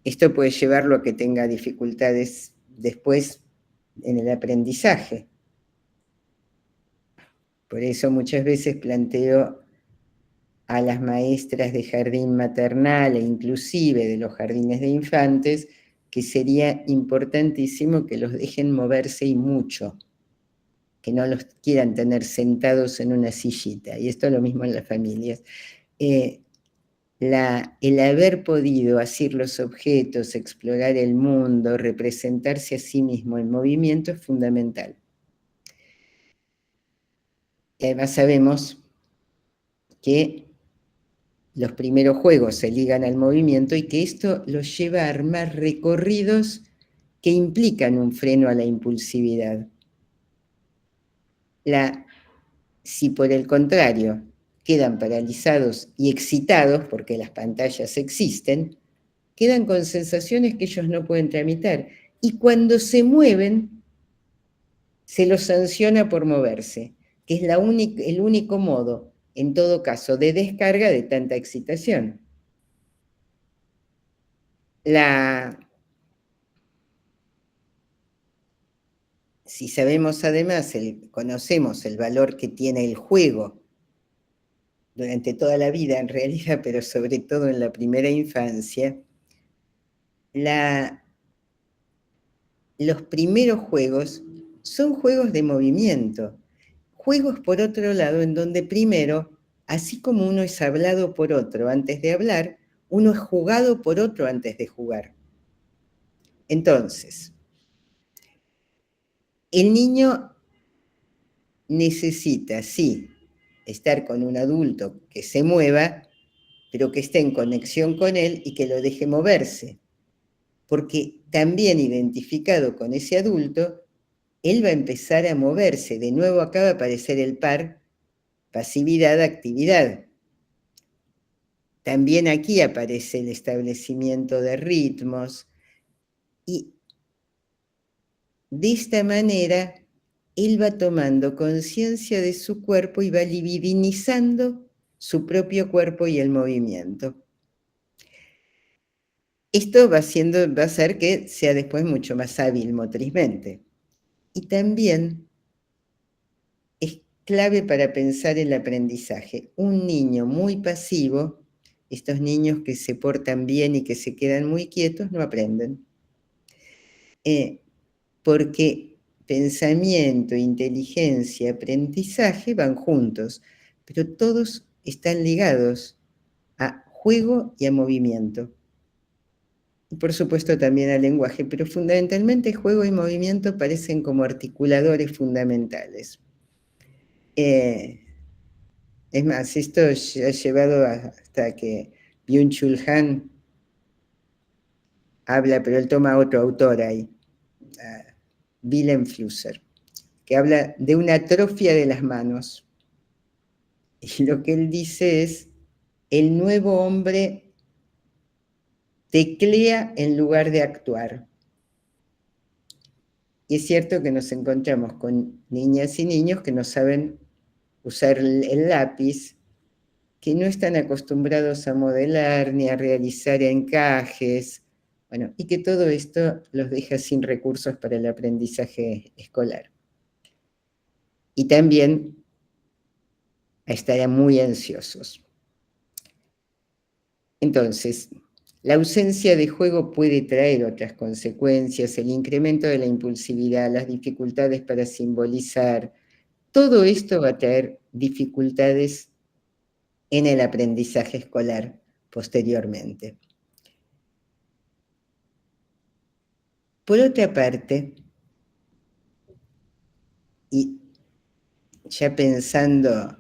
Esto puede llevarlo a que tenga dificultades después en el aprendizaje. Por eso muchas veces planteo a las maestras de jardín maternal e inclusive de los jardines de infantes que sería importantísimo que los dejen moverse y mucho, que no los quieran tener sentados en una sillita. Y esto es lo mismo en las familias. El haber podido asir los objetos, explorar el mundo, representarse a sí mismo en movimiento es fundamental. Y además sabemos que los primeros juegos se ligan al movimiento y que esto los lleva a armar recorridos que implican un freno a la impulsividad. Si por el contrario quedan paralizados y excitados, porque las pantallas existen, quedan con sensaciones que ellos no pueden tramitar. Y cuando se mueven, se los sanciona por moverse, que es el único modo, en todo caso, de descarga de tanta excitación. Si sabemos además, conocemos el valor que tiene el juego durante toda la vida en realidad, pero sobre todo en la primera infancia, los primeros juegos son juegos de movimiento. Juegos, por otro lado, en donde primero, así como uno es hablado por otro antes de hablar, uno es jugado por otro antes de jugar. Entonces, el niño necesita, sí, estar con un adulto que se mueva, pero que esté en conexión con él y que lo deje moverse. Porque también identificado con ese adulto, él va a empezar a moverse. De nuevo acá va a aparecer el par pasividad-actividad. También aquí aparece el establecimiento de ritmos. Y de esta manera, él va tomando conciencia de su cuerpo y va libidinizando su propio cuerpo y el movimiento. Esto va a hacer que sea después mucho más hábil motrizmente. Y también es clave para pensar el aprendizaje. Un niño muy pasivo, estos niños que se portan bien y que se quedan muy quietos, no aprenden. Porque pensamiento, inteligencia, aprendizaje van juntos, pero todos están ligados a juego y a movimiento. Y por supuesto también al lenguaje, pero fundamentalmente juego y movimiento parecen como articuladores fundamentales. Es más, esto ha llevado hasta que Byung-Chul Han habla, pero él toma a otro autor ahí, Willem Flusser, que habla de una atrofia de las manos. Y lo que él dice es, el nuevo hombre teclea en lugar de actuar. Y es cierto que nos encontramos con niñas y niños que no saben usar el lápiz, que no están acostumbrados a modelar ni a realizar encajes, bueno, y que todo esto los deja sin recursos para el aprendizaje escolar. Y también estarán muy ansiosos. Entonces, la ausencia de juego puede traer otras consecuencias, el incremento de la impulsividad, las dificultades para simbolizar. Todo esto va a traer dificultades en el aprendizaje escolar posteriormente. Por otra parte, y ya pensando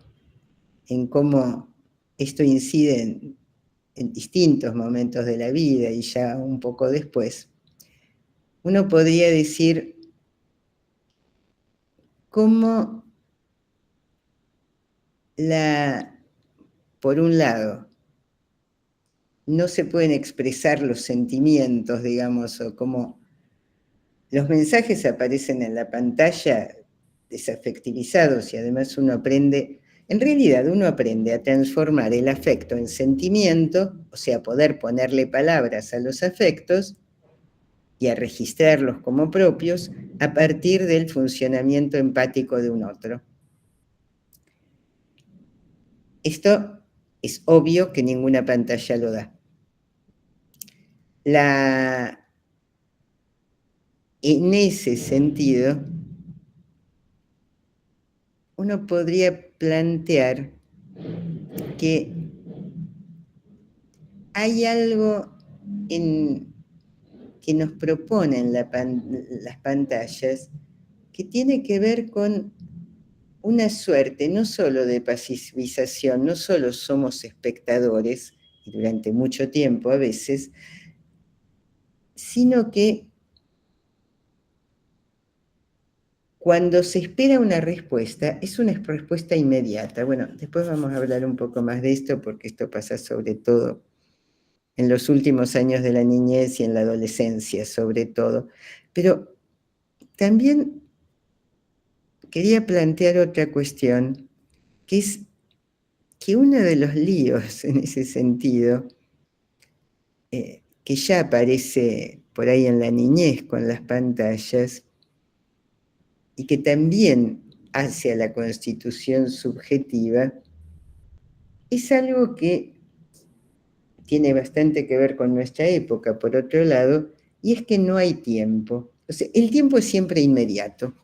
en cómo esto incide en distintos momentos de la vida y ya un poco después, uno podría decir cómo por un lado, no se pueden expresar los sentimientos, digamos, o cómo los mensajes aparecen en la pantalla desafectivizados y además uno aprende, en realidad uno aprende a transformar el afecto en sentimiento, o sea, poder ponerle palabras a los afectos y a registrarlos como propios a partir del funcionamiento empático de un otro. Esto es obvio que ninguna pantalla lo da. En ese sentido, uno podría plantear que hay algo que nos proponen las pantallas que tiene que ver con una suerte no solo de pasivización, no solo somos espectadores, y durante mucho tiempo a veces, sino que cuando se espera una respuesta, es una respuesta inmediata. Bueno, después vamos a hablar un poco más de esto, porque esto pasa sobre todo en los últimos años de la niñez y en la adolescencia, sobre todo. Pero también quería plantear otra cuestión, que es que uno de los líos en ese sentido, que ya aparece por ahí en la niñez con las pantallas, y que también hace a la constitución subjetiva, es algo que tiene bastante que ver con nuestra época, por otro lado, y es que no hay tiempo. O sea, el tiempo es siempre inmediato.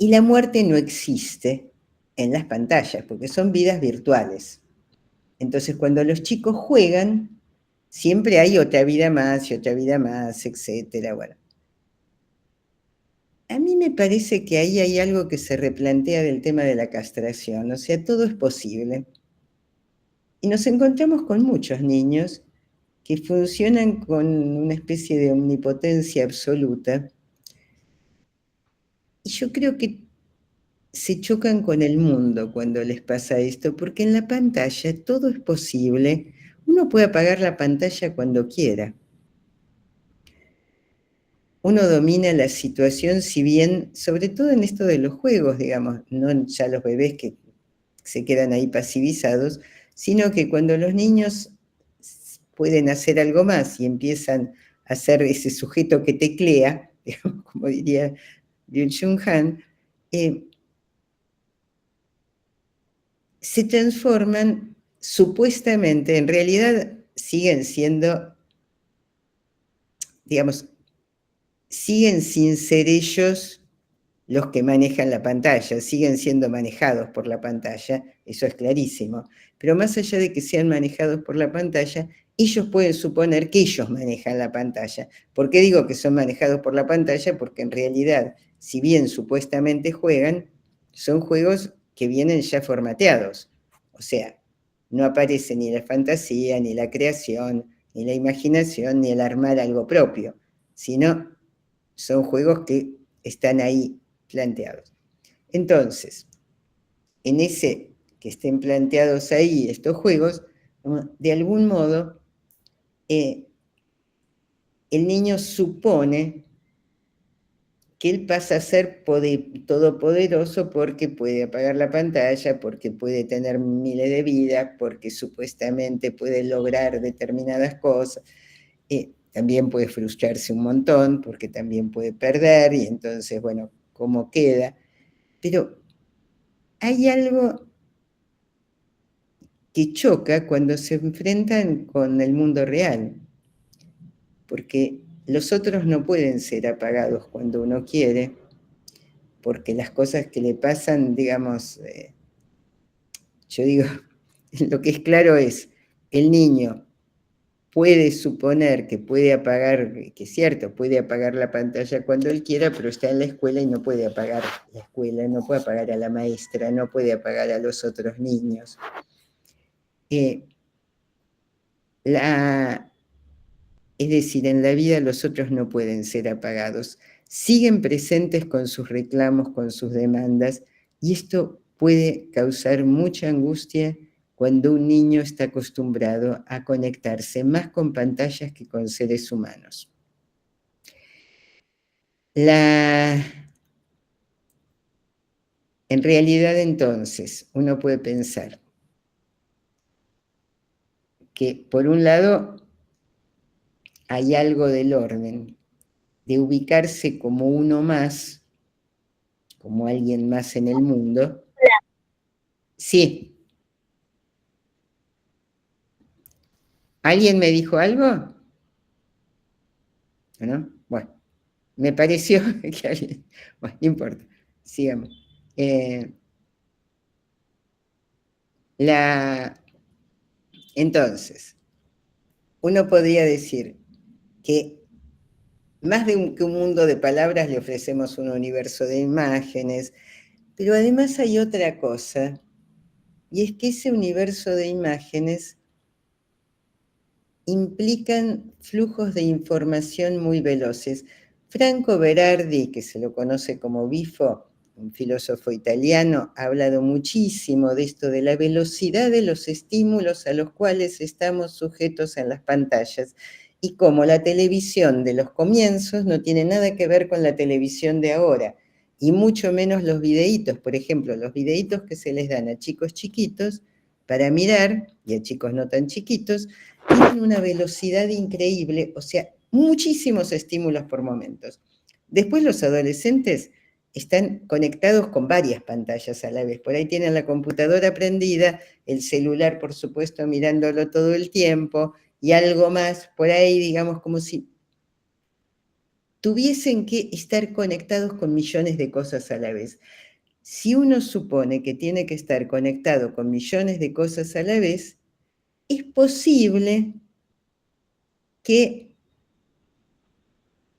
Y la muerte no existe en las pantallas, porque son vidas virtuales. Entonces, cuando los chicos juegan, siempre hay otra vida más y otra vida más, etcétera. Bueno, a mí me parece que ahí hay algo que se replantea del tema de la castración, o sea, todo es posible. Y nos encontramos con muchos niños que funcionan con una especie de omnipotencia absoluta, y yo creo que se chocan con el mundo cuando les pasa esto, porque en la pantalla todo es posible. Uno puede apagar la pantalla cuando quiera. Uno domina la situación, si bien, sobre todo en esto de los juegos, digamos, no ya los bebés que se quedan ahí pasivizados, sino que cuando los niños pueden hacer algo más y empiezan a ser ese sujeto que teclea, digamos, como diría Byung-Chul Han, se transforman supuestamente, en realidad siguen siendo, digamos, siguen sin ser ellos los que manejan la pantalla, siguen siendo manejados por la pantalla, eso es clarísimo. Pero más allá de que sean manejados por la pantalla, ellos pueden suponer que ellos manejan la pantalla. ¿Por qué digo que son manejados por la pantalla? Porque en realidad, si bien supuestamente juegan, son juegos que vienen ya formateados. O sea, no aparece ni la fantasía, ni la creación, ni la imaginación, ni el armar algo propio, sino son juegos que están ahí planteados. Entonces, en ese que estén planteados ahí estos juegos, de algún modo, el niño supone que él pasa a ser todopoderoso porque puede apagar la pantalla, porque puede tener miles de vidas, porque supuestamente puede lograr determinadas cosas. También puede frustrarse un montón, porque también puede perder, y entonces, bueno, ¿cómo queda? Pero hay algo que choca cuando se enfrentan con el mundo real, porque los otros no pueden ser apagados cuando uno quiere, porque las cosas que le pasan, digamos, yo digo, lo que es claro es, el niño puede suponer que puede apagar, que es cierto, puede apagar la pantalla cuando él quiera, pero está en la escuela y no puede apagar la escuela, no puede apagar a la maestra, no puede apagar a los otros niños. Es decir, en la vida los otros no pueden ser apagados, siguen presentes con sus reclamos, con sus demandas, y esto puede causar mucha angustia cuando un niño está acostumbrado a conectarse más con pantallas que con seres humanos. En realidad, entonces, uno puede pensar que, por un lado, hay algo del orden, de ubicarse como uno más, como alguien más en el mundo. Sí. ¿Alguien me dijo algo? ¿No? Bueno, me pareció que alguien... Bueno, no importa, sigamos. Entonces, uno podría decir que más que un mundo de palabras le ofrecemos un universo de imágenes, pero además hay otra cosa, y es que ese universo de imágenes implican flujos de información muy veloces. Franco Berardi, que se lo conoce como Bifo, un filósofo italiano, ha hablado muchísimo de esto, de la velocidad de los estímulos a los cuales estamos sujetos en las pantallas, y cómo la televisión de los comienzos no tiene nada que ver con la televisión de ahora, y mucho menos los videitos. Por ejemplo, los videitos que se les dan a chicos chiquitos para mirar, y a chicos no tan chiquitos, tienen una velocidad increíble, o sea, muchísimos estímulos por momentos. Después los adolescentes están conectados con varias pantallas a la vez. Por ahí tienen la computadora prendida, el celular, por supuesto, mirándolo todo el tiempo, y algo más por ahí, digamos, como si tuviesen que estar conectados con millones de cosas a la vez. Si uno supone que tiene que estar conectado con millones de cosas a la vez, es posible que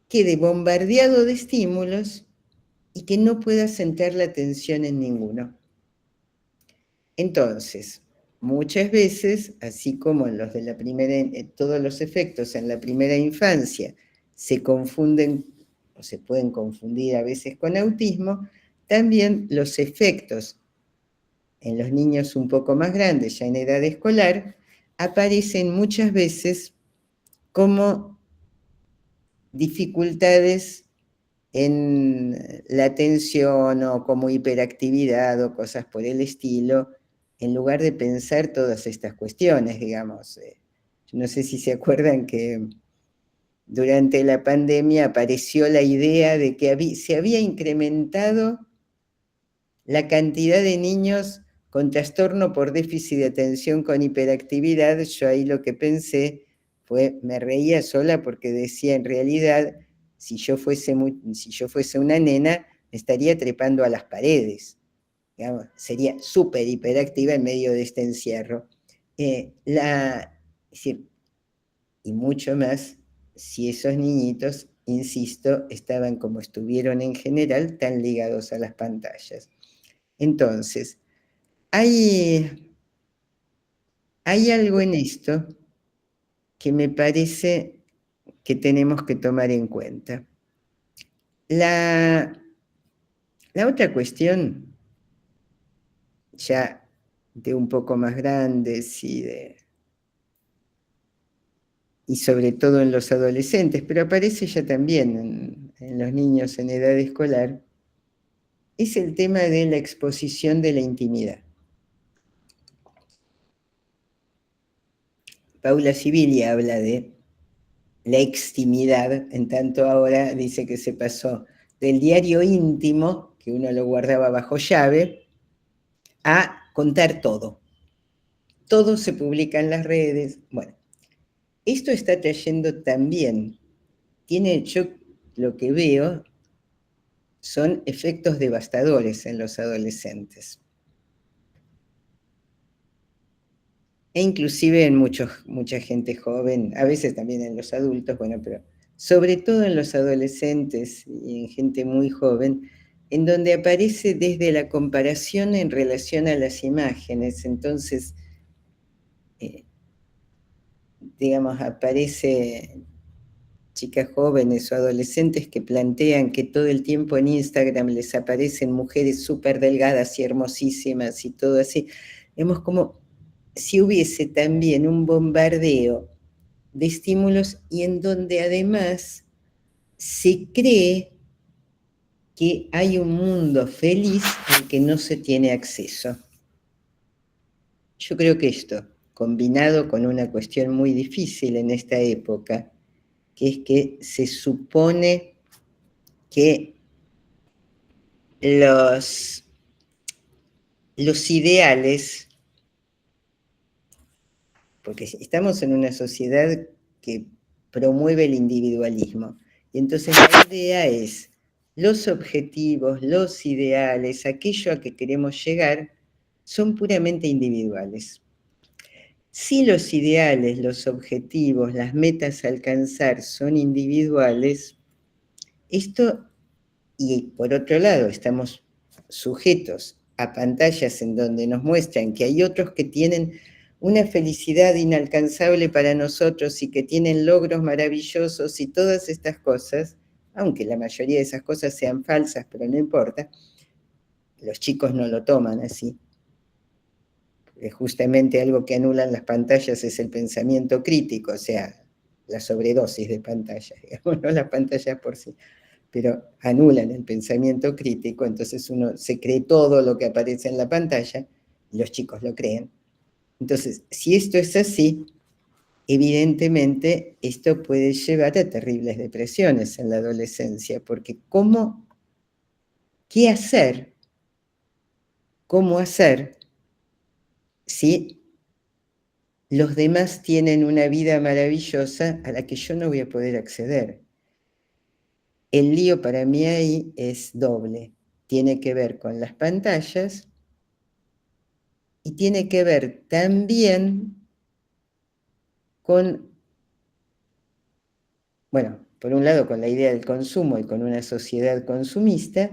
quede bombardeado de estímulos y que no pueda centrar la atención en ninguno. Entonces, muchas veces, así como en los de la todos los efectos en la primera infancia se confunden o se pueden confundir a veces con autismo, también los efectos en los niños un poco más grandes, ya en edad escolar, aparecen muchas veces como dificultades en la atención o como hiperactividad o cosas por el estilo, en lugar de pensar todas estas cuestiones, digamos. No sé si se acuerdan que durante la pandemia apareció la idea de que se había incrementado la cantidad de niños con trastorno por déficit de atención con hiperactividad. Yo ahí lo que pensé fue, me reía sola porque decía, en realidad, si yo fuese una nena, me estaría trepando a las paredes. Digamos, sería súper hiperactiva en medio de este encierro. Es decir, y mucho más si esos niñitos, insisto, estaban como estuvieron en general, tan ligados a las pantallas. Entonces, hay algo en esto que me parece que tenemos que tomar en cuenta. La otra cuestión, ya de un poco más grandes y y sobre todo en los adolescentes, pero aparece ya también en los niños en edad escolar, es el tema de la exposición de la intimidad. Paula Sibili habla de la extimidad, en tanto ahora dice que se pasó del diario íntimo, que uno lo guardaba bajo llave, a contar todo. Todo se publica en las redes. Bueno, esto está trayendo también, yo lo que veo son efectos devastadores en los adolescentes. E inclusive en mucha gente joven, a veces también en los adultos, bueno, pero sobre todo en los adolescentes y en gente muy joven, en donde aparece desde la comparación en relación a las imágenes. Entonces, digamos, aparece chicas jóvenes o adolescentes que plantean que todo el tiempo en Instagram les aparecen mujeres súper delgadas y hermosísimas y todo así. Vemos como si hubiese también un bombardeo de estímulos y en donde además se cree que hay un mundo feliz al que no se tiene acceso. Yo creo que esto, combinado con una cuestión muy difícil en esta época, que es que se supone que los ideales, porque estamos en una sociedad que promueve el individualismo, y entonces la idea es los objetivos, los ideales, aquello a que queremos llegar, son puramente individuales. Si los ideales, los objetivos, las metas a alcanzar son individuales, esto, y por otro lado, estamos sujetos a pantallas en donde nos muestran que hay otros que tienen una felicidad inalcanzable para nosotros y que tienen logros maravillosos y todas estas cosas, aunque la mayoría de esas cosas sean falsas, pero no importa, los chicos no lo toman así. Justamente algo que anulan las pantallas es el pensamiento crítico, o sea, la sobredosis de pantallas, digamos, no las pantallas por sí, pero anulan el pensamiento crítico, entonces uno se cree todo lo que aparece en la pantalla, y los chicos lo creen. Entonces, si esto es así, evidentemente esto puede llevar a terribles depresiones en la adolescencia, porque ¿qué hacer? ¿Cómo hacer si los demás tienen una vida maravillosa a la que yo no voy a poder acceder? El lío para mí ahí es doble. Tiene que ver con las pantallas y tiene que ver también con, bueno, por un lado con la idea del consumo y con una sociedad consumista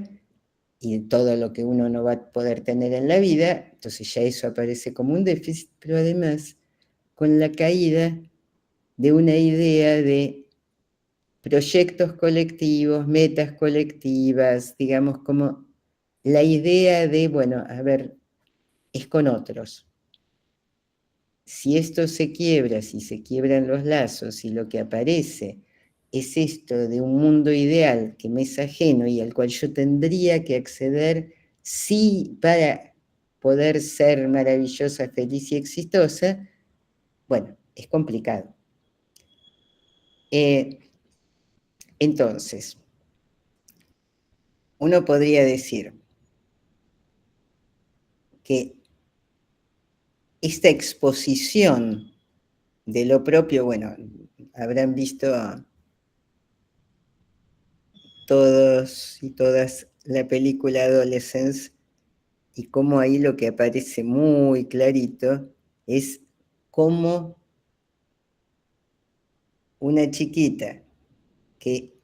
y todo lo que uno no va a poder tener en la vida, entonces ya eso aparece como un déficit, pero además con la caída de una idea de proyectos colectivos, metas colectivas, digamos, como la idea de, bueno, a ver, es con otros. Si esto se quiebra, si se quiebran los lazos y lo que aparece es esto de un mundo ideal que me es ajeno y al cual yo tendría que acceder, sí, para poder ser maravillosa, feliz y exitosa, bueno, es complicado. Entonces, uno podría decir que esta exposición de lo propio, bueno, habrán visto todos y todas la película Adolescence y cómo ahí lo que aparece muy clarito es cómo una chiquita que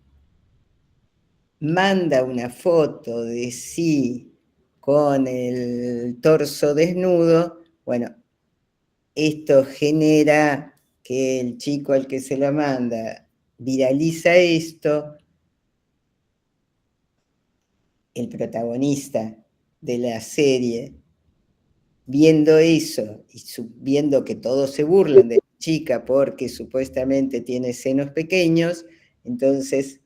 manda una foto de sí con el torso desnudo, bueno, esto genera que el chico al que se la manda viraliza esto, el protagonista de la serie, viendo eso y viendo que todos se burlan de la chica porque supuestamente tiene senos pequeños, entonces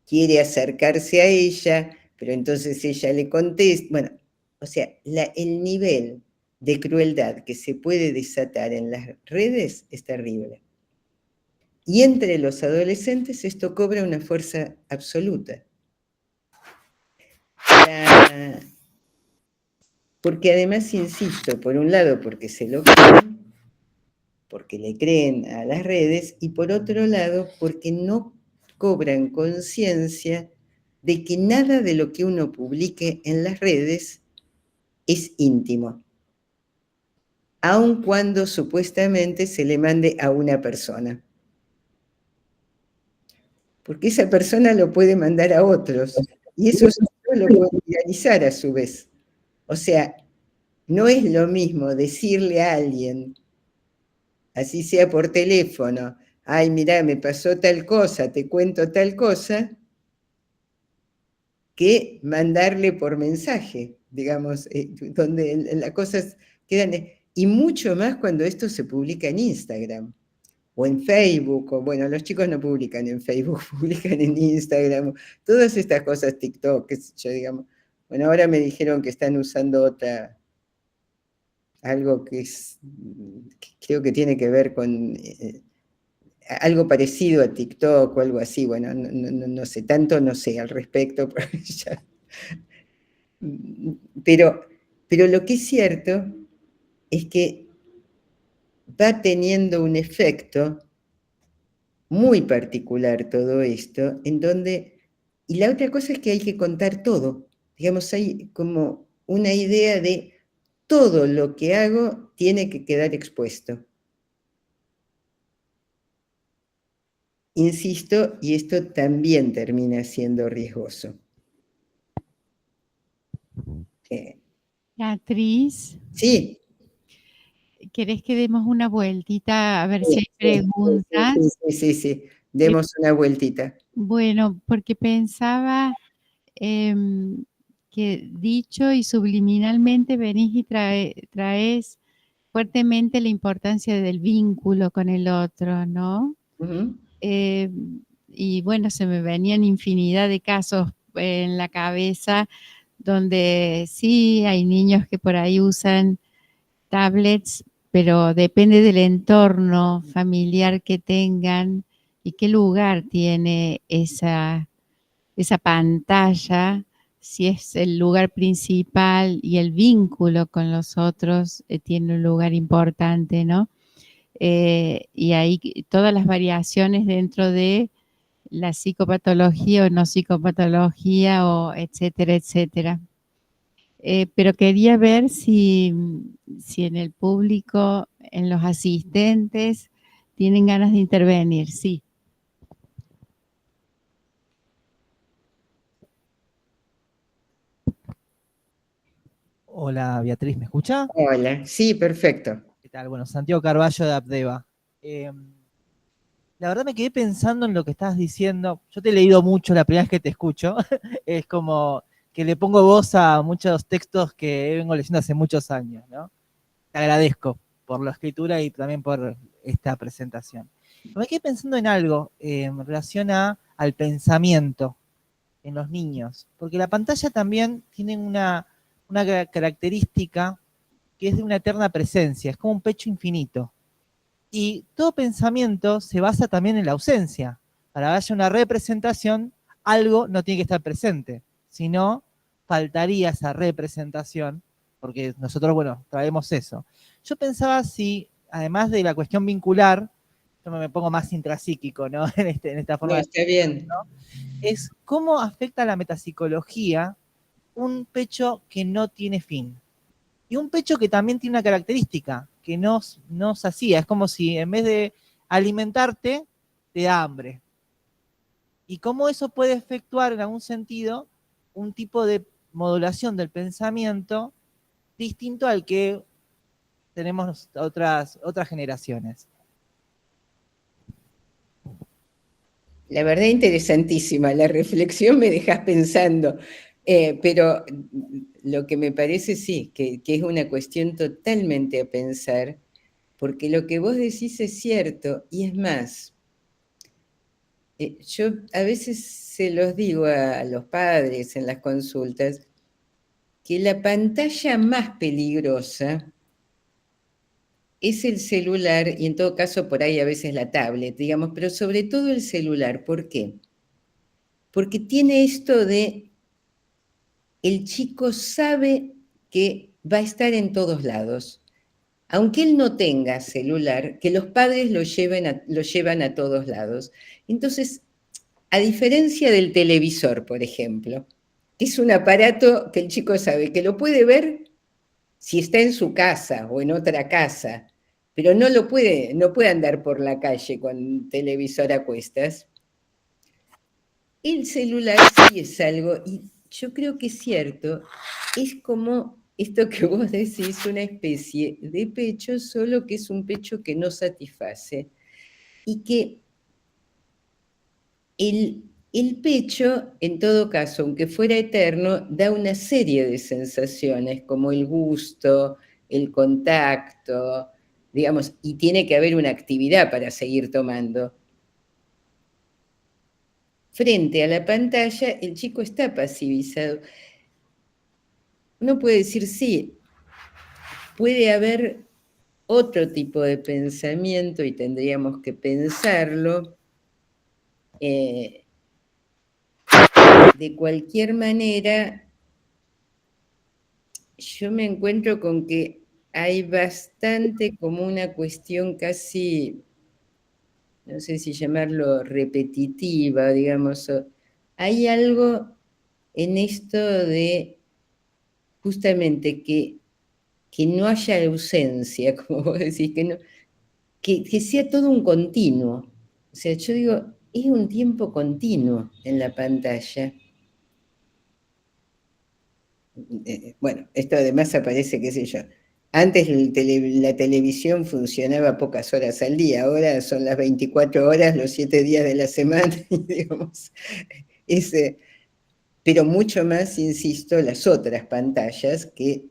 quiere acercarse a ella, pero entonces ella le contesta. Bueno, o sea, el nivel de crueldad que se puede desatar en las redes es terrible. Y entre los adolescentes esto cobra una fuerza absoluta. Porque además, insisto, por un lado porque se lo creen, porque le creen a las redes, y por otro lado porque no cobran conciencia de que nada de lo que uno publique en las redes es íntimo, aun cuando supuestamente se le mande a una persona. Porque esa persona lo puede mandar a otros, y esos otros lo pueden viralizar a su vez. O sea, no es lo mismo decirle a alguien, así sea por teléfono, ay, mirá, me pasó tal cosa, te cuento tal cosa, que mandarle por mensaje, digamos, donde las cosas quedan, y mucho más cuando esto se publica en Instagram o en Facebook, o bueno, los chicos no publican en Facebook, publican en Instagram, todas estas cosas, TikTok, qué sé yo, digamos. Bueno, ahora me dijeron que están usando algo que creo que tiene que ver con algo parecido a TikTok o algo así, bueno, no sé, tanto no sé al respecto, pero lo que es cierto es que va teniendo un efecto muy particular todo esto, en donde, y la otra cosa es que hay que contar todo, digamos, hay como una idea de todo lo que hago tiene que quedar expuesto. Insisto, y esto también termina siendo riesgoso. Beatriz, Sí. ¿querés que demos una vueltita a ver si hay preguntas? Sí. Demos una vueltita. Bueno, porque pensaba que dicho y subliminalmente venís y traes fuertemente la importancia del vínculo con el otro, ¿no? Uh-huh. Y bueno, se me venían infinidad de casos en la cabeza donde sí hay niños que por ahí usan tablets, pero depende del entorno familiar que tengan y qué lugar tiene esa pantalla, si es el lugar principal y el vínculo con los otros tiene un lugar importante, ¿no? Y ahí todas las variaciones dentro de la psicopatología o no psicopatología, o etcétera, etcétera. Pero quería ver si en el público, en los asistentes, tienen ganas de intervenir. Sí. Hola Beatriz, ¿me escucha? Hola, sí, perfecto. ¿Qué tal? Bueno, Santiago Carballo de Abdeva. La verdad me quedé pensando en lo que estabas diciendo. Yo te he leído mucho la primera vez que te escucho. Es como que le pongo voz a muchos textos que vengo leyendo hace muchos años, ¿no? Te agradezco por la escritura y también por esta presentación. Me quedé pensando en algo en relación al pensamiento en los niños, porque la pantalla también tiene una característica que es de una eterna presencia, es como un pecho infinito. Y todo pensamiento se basa también en la ausencia. Para que haya una representación, algo no tiene que estar presente, si no, faltaría esa representación, porque nosotros, bueno, traemos eso. Yo pensaba si, además de la cuestión vincular, yo me pongo más intrapsíquico, ¿no? en esta forma. No, está bien. ¿No? Es cómo afecta la metapsicología un pecho que no tiene fin. Y un pecho que también tiene una característica, que no sacía. Es como si en vez de alimentarte, te da hambre. Y cómo eso puede efectuar en algún sentido un tipo de modulación del pensamiento distinto al que tenemos otras generaciones. La verdad, interesantísima. La reflexión me dejas pensando. Pero lo que me parece sí, que es una cuestión totalmente a pensar, porque lo que vos decís es cierto, y es más, yo a veces se los digo a los padres en las consultas, que la pantalla más peligrosa es el celular, y en todo caso por ahí a veces la tablet, digamos, pero sobre todo el celular. ¿Por qué? Porque tiene esto de, el chico sabe que va a estar en todos lados. Aunque él no tenga celular, que los padres lo llevan a todos lados. Entonces, a diferencia del televisor, por ejemplo, que es un aparato que el chico sabe que lo puede ver si está en su casa o en otra casa, pero no puede andar por la calle con televisor a cuestas. El celular sí es algo, y yo creo que es cierto, es como esto que vos decís, una especie de pecho, solo que es un pecho que no satisface. Y que el pecho, en todo caso, aunque fuera eterno, da una serie de sensaciones, como el gusto, el contacto, digamos, y tiene que haber una actividad para seguir tomando. Frente a la pantalla, el chico está pasivizado. Uno puede decir, sí, puede haber otro tipo de pensamiento y tendríamos que pensarlo. De cualquier manera, yo me encuentro con que hay bastante como una cuestión casi, no sé si llamarlo repetitiva, digamos. Hay algo en esto de justamente que no haya ausencia, como vos decís, que sea todo un continuo. O sea, yo digo, es un tiempo continuo en la pantalla. Bueno, esto además aparece, qué sé yo, antes la televisión funcionaba pocas horas al día, ahora son las 24 horas, los 7 días de la semana, digamos, pero mucho más, insisto, las otras pantallas que...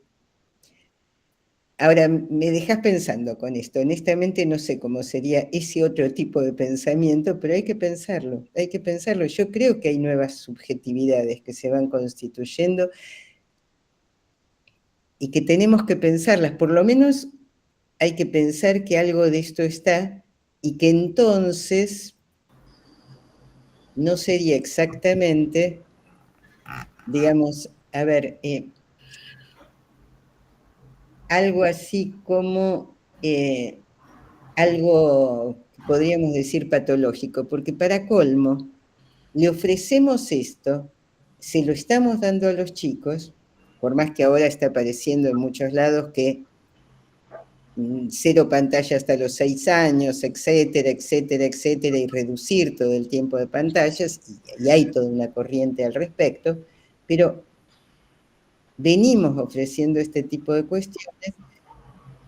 Ahora, me dejas pensando con esto, honestamente no sé cómo sería ese otro tipo de pensamiento, pero hay que pensarlo, hay que pensarlo. Yo creo que hay nuevas subjetividades que se van constituyendo y que tenemos que pensarlas, por lo menos hay que pensar que algo de esto está y que entonces no sería exactamente, digamos, a ver, algo así como algo, podríamos decir, patológico, porque para colmo, le ofrecemos esto, se lo estamos dando a los chicos, por más que ahora está apareciendo en muchos lados que 0 pantalla hasta los 6 años, etcétera, etcétera, etcétera, y reducir todo el tiempo de pantallas, y hay toda una corriente al respecto, pero venimos ofreciendo este tipo de cuestiones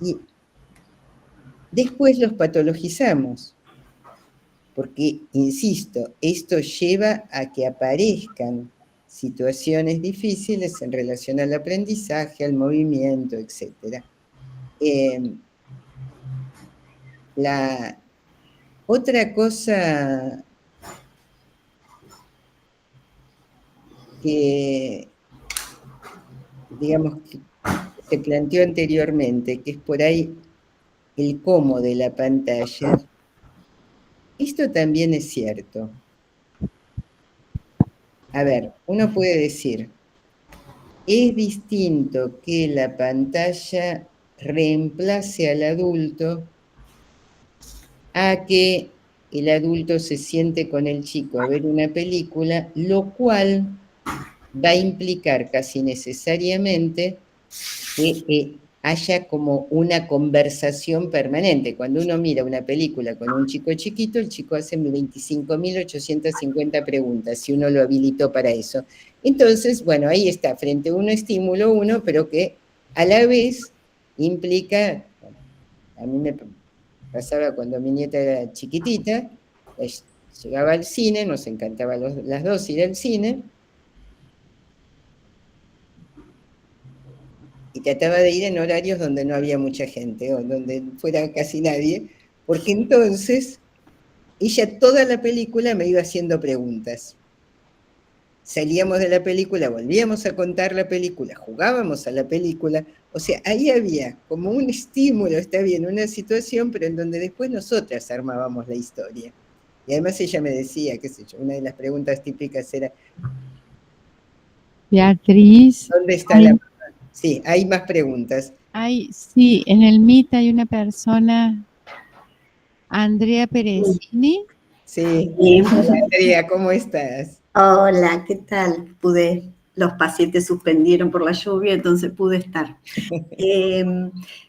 y después los patologizamos, porque, insisto, esto lleva a que aparezcan situaciones difíciles en relación al aprendizaje, al movimiento, etcétera. La otra cosa que, digamos, que se planteó anteriormente, que es por ahí el cómo de la pantalla, esto también es cierto. A ver, uno puede decir, es distinto que la pantalla reemplace al adulto a que el adulto se siente con el chico a ver una película, lo cual va a implicar casi necesariamente que haya como una conversación permanente. Cuando uno mira una película con un chico chiquito, el chico hace 25.850 preguntas, si uno lo habilitó para eso. Entonces, bueno, ahí está, frente a un estímulo uno, pero que a la vez implica, a mí me pasaba cuando mi nieta era chiquitita, llegaba al cine, nos encantaba las dos ir al cine, trataba de ir en horarios donde no había mucha gente o donde fuera casi nadie, porque entonces ella toda la película me iba haciendo preguntas. Salíamos de la película, volvíamos a contar la película, jugábamos a la película, o sea, ahí había como un estímulo, está bien, una situación, pero en donde después nosotras armábamos la historia. Y además ella me decía, qué sé yo, una de las preguntas típicas era, Beatriz, ¿dónde está la mamá? Sí, hay más preguntas. sí, en el Meet hay una persona, Andrea Perezini. Sí, Sí. Andrea, ¿cómo estás? Hola, ¿qué tal? Los pacientes suspendieron por la lluvia, entonces pude estar.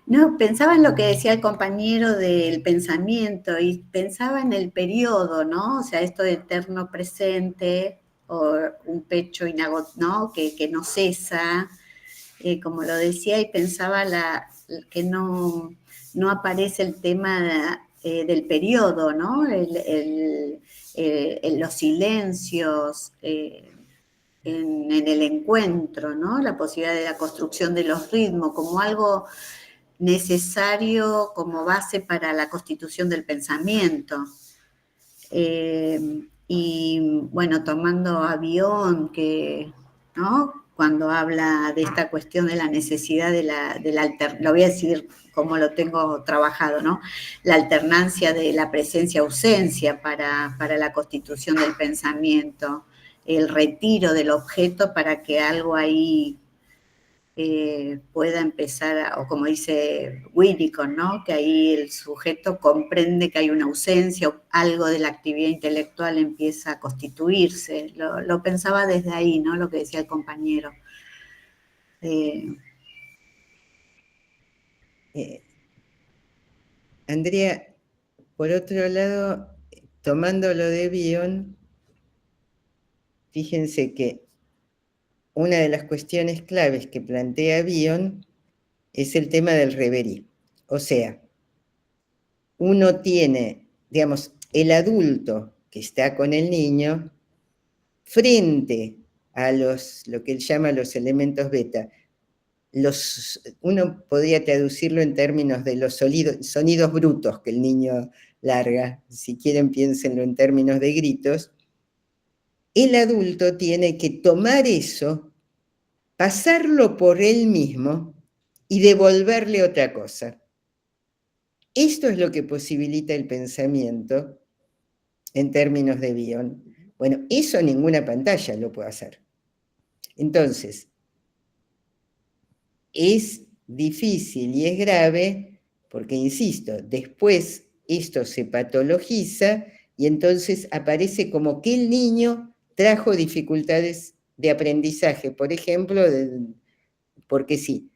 No, pensaba en lo que decía el compañero del pensamiento y pensaba en el periodo, ¿no? O sea, esto de eterno presente o un pecho ¿no? Que no cesa, como lo decía, y pensaba que no aparece el tema del periodo, ¿no? Los silencios, en el encuentro, ¿no? La posibilidad de la construcción de los ritmos como algo necesario como base para la constitución del pensamiento. Y bueno, tomando avión, ¿no? Cuando habla de esta cuestión de la necesidad lo voy a decir como lo tengo trabajado, ¿no? La alternancia de la presencia-ausencia para la constitución del pensamiento, el retiro del objeto para que algo ahí pueda empezar, o como dice Winnicott, ¿no? Que ahí el sujeto comprende que hay una ausencia o algo de la actividad intelectual empieza a constituirse. Lo pensaba desde ahí, ¿no? Lo que decía el compañero. Andrea, por otro lado, tomando lo de Bion, fíjense que una de las cuestiones claves que plantea Bion es el tema del reverie. O sea, uno tiene, digamos, el adulto que está con el niño frente a lo que él llama los elementos beta. Uno podría traducirlo en términos de los sonidos brutos que el niño larga. Si quieren, piénsenlo en términos de gritos. El adulto tiene que tomar eso, pasarlo por él mismo y devolverle otra cosa. Esto es lo que posibilita el pensamiento en términos de Bion. Bueno, eso ninguna pantalla lo puede hacer. Entonces, es difícil y es grave porque, insisto, después esto se patologiza y entonces aparece como que el niño trajo dificultades de aprendizaje, por ejemplo, porque sí.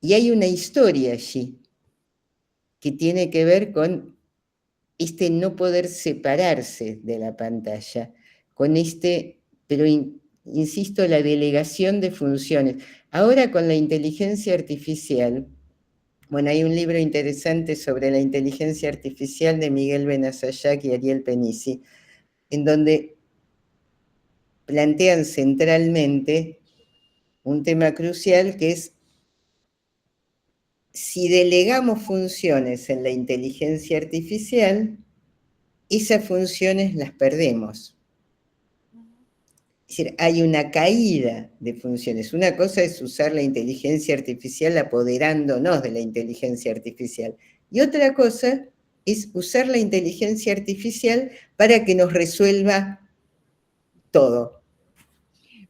Y hay una historia allí que tiene que ver con este no poder separarse de la pantalla, con pero insisto, la delegación de funciones. Ahora con la inteligencia artificial, bueno, hay un libro interesante sobre la inteligencia artificial de Miguel Benasayac y Ariel Penisi, en donde plantean centralmente un tema crucial que es si delegamos funciones en la inteligencia artificial, esas funciones las perdemos. Es decir, hay una caída de funciones. Una cosa es usar la inteligencia artificial apoderándonos de la inteligencia artificial. Y otra cosa es usar la inteligencia artificial para que nos resuelva todo.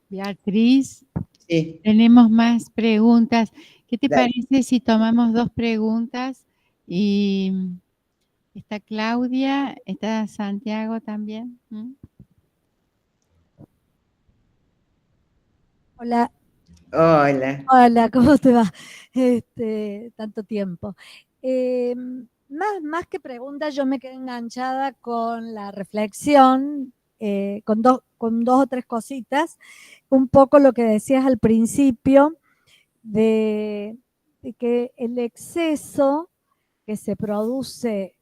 Beatriz, Sí. tenemos más preguntas. ¿Qué te Dale. parece si tomamos 2 preguntas? Y está Claudia, está Santiago también. Hola. Hola. Hola, ¿cómo te va? Tanto tiempo. Más que preguntas, yo me quedé enganchada con la reflexión, con dos o tres cositas. Un poco lo que decías al principio de que el exceso que se produce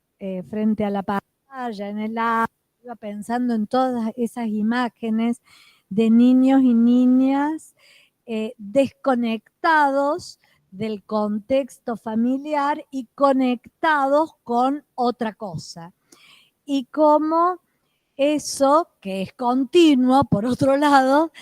frente a la pantalla, en el aula, iba pensando en todas esas imágenes de niños y niñas desconectados del contexto familiar y conectados con otra cosa. Y cómo eso, que es continuo, por otro lado,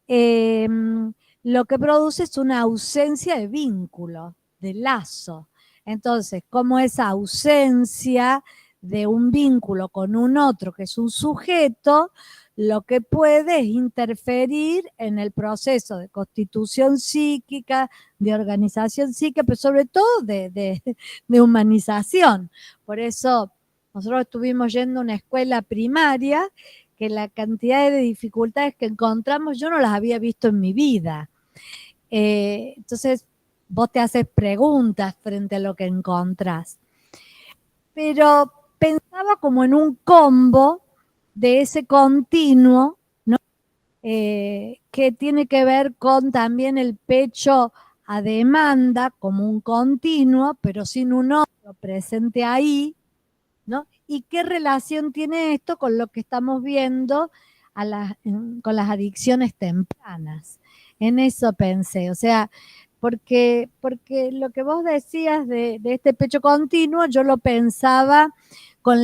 lo que produce es una ausencia de vínculo, de lazo. Entonces, como esa ausencia de un vínculo con un otro que es un sujeto, lo que puede es interferir en el proceso de constitución psíquica, de organización psíquica, pero sobre todo de humanización. Por eso nosotros estuvimos yendo a una escuela primaria que la cantidad de dificultades que encontramos yo no las había visto en mi vida. Entonces, vos te haces preguntas frente a lo que encontrás. Pero pensaba como en un combo de ese continuo, ¿no? Que tiene que ver con también el pecho a demanda como un continuo, pero sin un otro presente ahí, ¿no? ¿Y qué relación tiene esto con lo que estamos viendo con las adicciones tempranas? En eso pensé, o sea, porque lo que vos decías de este pecho continuo, yo lo pensaba con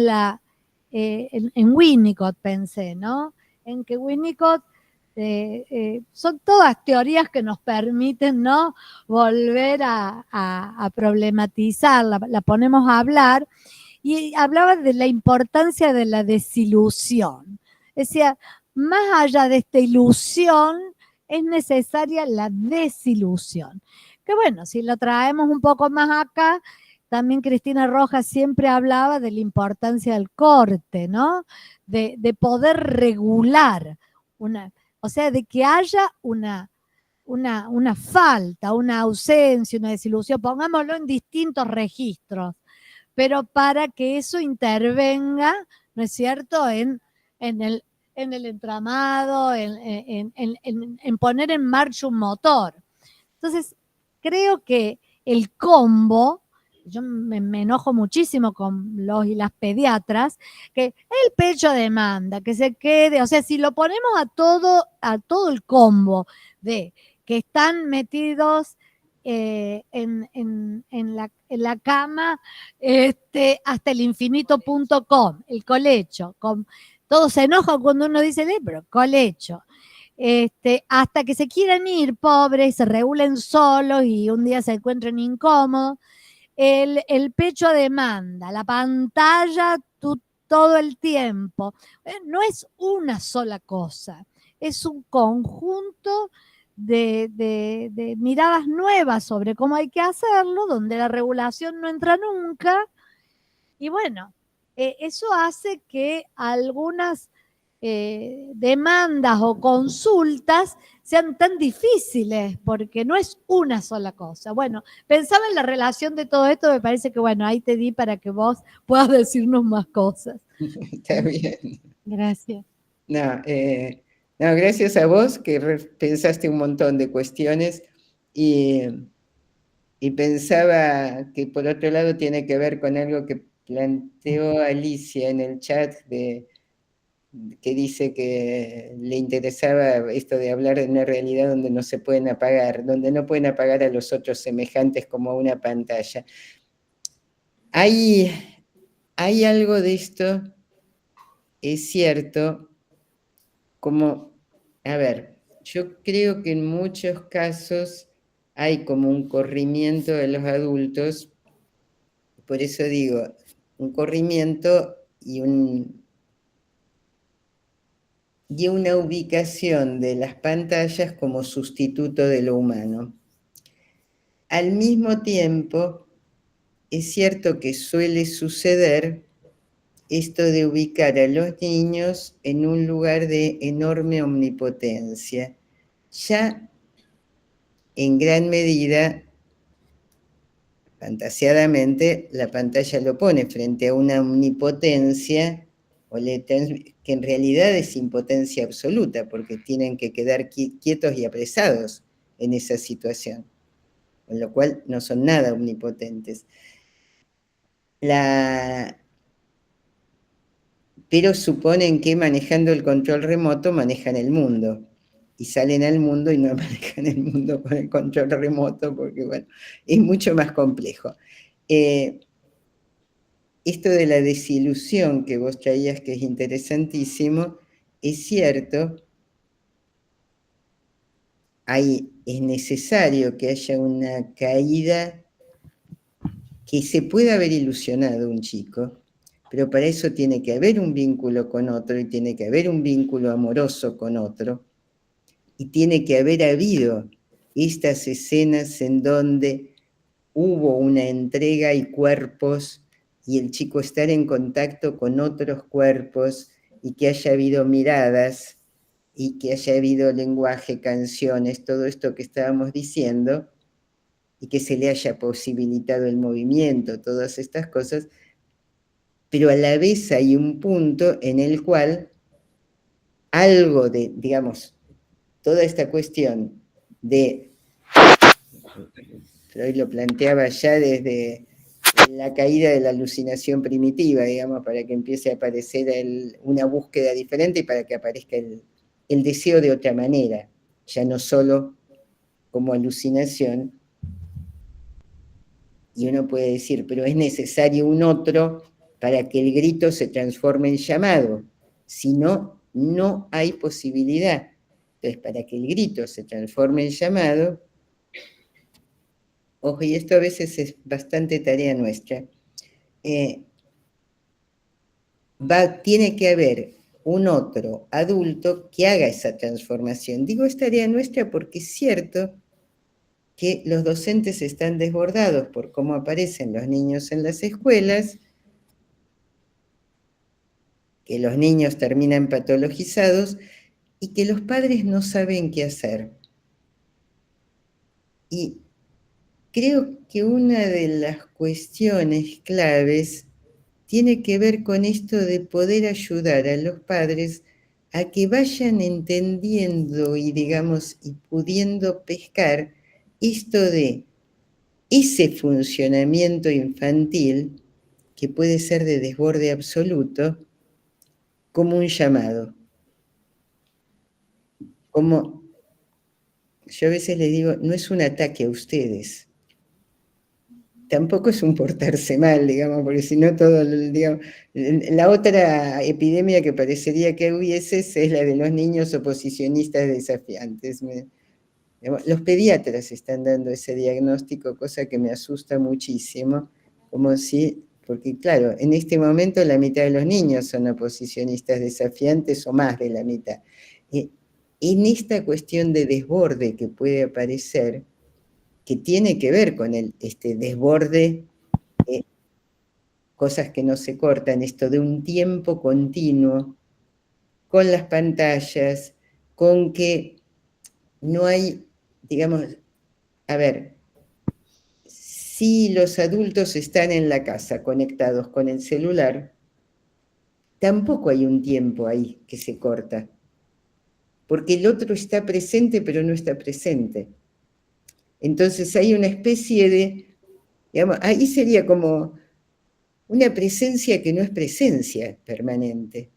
en Winnicott pensé, ¿no? En que Winnicott son todas teorías que nos permiten, ¿no? Volver a problematizar, la ponemos a hablar, y hablaba de la importancia de la desilusión. Decía, más allá de esta ilusión, es necesaria la desilusión. Que bueno, si lo traemos un poco más acá, también Cristina Rojas siempre hablaba de la importancia del corte, ¿no? De poder regular o sea, de que haya una falta, una ausencia, una desilusión, pongámoslo en distintos registros, pero para que eso intervenga, ¿no es cierto?, en el entramado, en poner en marcha un motor. Entonces, creo que el combo, yo me enojo muchísimo con los y las pediatras, que el pecho demanda, que se quede, o sea, si lo ponemos a todo el combo de que están metidos en la cama hasta el infinito.com, el colecho, todos se enojan cuando uno dice, pero colecho, hasta que se quieren ir, pobres, se regulen solos y un día se encuentren incómodos. El pecho a demanda, la pantalla todo el tiempo. No es una sola cosa, es un conjunto de miradas nuevas sobre cómo hay que hacerlo, donde la regulación no entra nunca. Y bueno, eso hace que algunas demandas o consultas sean tan difíciles, porque no es una sola cosa. Bueno, pensaba en la relación de todo esto, me parece que bueno, ahí te di para que vos puedas decirnos más cosas. Está bien. Gracias. No, gracias a vos que pensaste un montón de cuestiones y pensaba que por otro lado tiene que ver con algo que planteó Alicia en el chat que dice que le interesaba esto de hablar de una realidad donde no se pueden apagar, donde no pueden apagar a los otros semejantes como una pantalla. Hay algo de esto, es cierto, como, a ver, yo creo que en muchos casos hay como un corrimiento de los adultos, por eso digo, un corrimiento y una ubicación de las pantallas como sustituto de lo humano. Al mismo tiempo, es cierto que suele suceder esto de ubicar a los niños en un lugar de enorme omnipotencia. Ya en gran medida, fantasiadamente, la pantalla lo pone frente a una omnipotencia que en realidad es impotencia absoluta, porque tienen que quedar quietos y apresados en esa situación, con lo cual no son nada omnipotentes. Pero suponen que manejando el control remoto manejan el mundo. y salen al mundo y no aparezcan en el mundo con el control remoto, porque bueno, es mucho más complejo. Esto de la desilusión que vos traías, que es interesantísimo, es cierto, es necesario que haya una caída, que se pueda haber ilusionado un chico, pero para eso tiene que haber un vínculo con otro y tiene que haber un vínculo amoroso con otro y tiene que haber habido estas escenas en donde hubo una entrega y cuerpos y el chico estar en contacto con otros cuerpos y que haya habido miradas y que haya habido lenguaje, canciones, todo esto que estábamos diciendo, y que se le haya posibilitado el movimiento, todas estas cosas, pero a la vez hay un punto en el cual algo de, digamos, toda esta cuestión de, Freud lo planteaba ya desde la caída de la alucinación primitiva, digamos, para que empiece a aparecer una búsqueda diferente y para que aparezca el deseo de otra manera, ya no solo como alucinación. Y uno puede decir, pero es necesario un otro para que el grito se transforme en llamado. Si no, no hay posibilidad. Entonces, para que el grito se transforme en llamado, ojo, y esto a veces es bastante tarea nuestra, tiene que haber un otro adulto que haga esa transformación. Digo, es tarea nuestra porque es cierto que los docentes están desbordados por cómo aparecen los niños en las escuelas, que los niños terminan patologizados y que los padres no saben qué hacer. Y creo que una de las cuestiones claves tiene que ver con esto de poder ayudar a los padres a que vayan entendiendo y, digamos, y pudiendo pescar esto de ese funcionamiento infantil que puede ser de desborde absoluto como un llamado. Como yo a veces les digo, no es un ataque a ustedes, tampoco es un portarse mal, digamos, porque si no todo, digamos, la otra epidemia que parecería que hubiese es la de los niños oposicionistas desafiantes. Los pediatras están dando ese diagnóstico, cosa que me asusta muchísimo, como si, porque claro, en este momento la mitad de los niños son oposicionistas desafiantes o más de la mitad. En esta cuestión de desborde que puede aparecer, que tiene que ver con este desborde, cosas que no se cortan, esto de un tiempo continuo, con las pantallas, con que no hay, digamos, a ver, si los adultos están en la casa conectados con el celular, tampoco hay un tiempo ahí que se corta, porque el otro está presente pero no está presente. Entonces hay una especie de, digamos, ahí sería como una presencia que no es presencia permanente.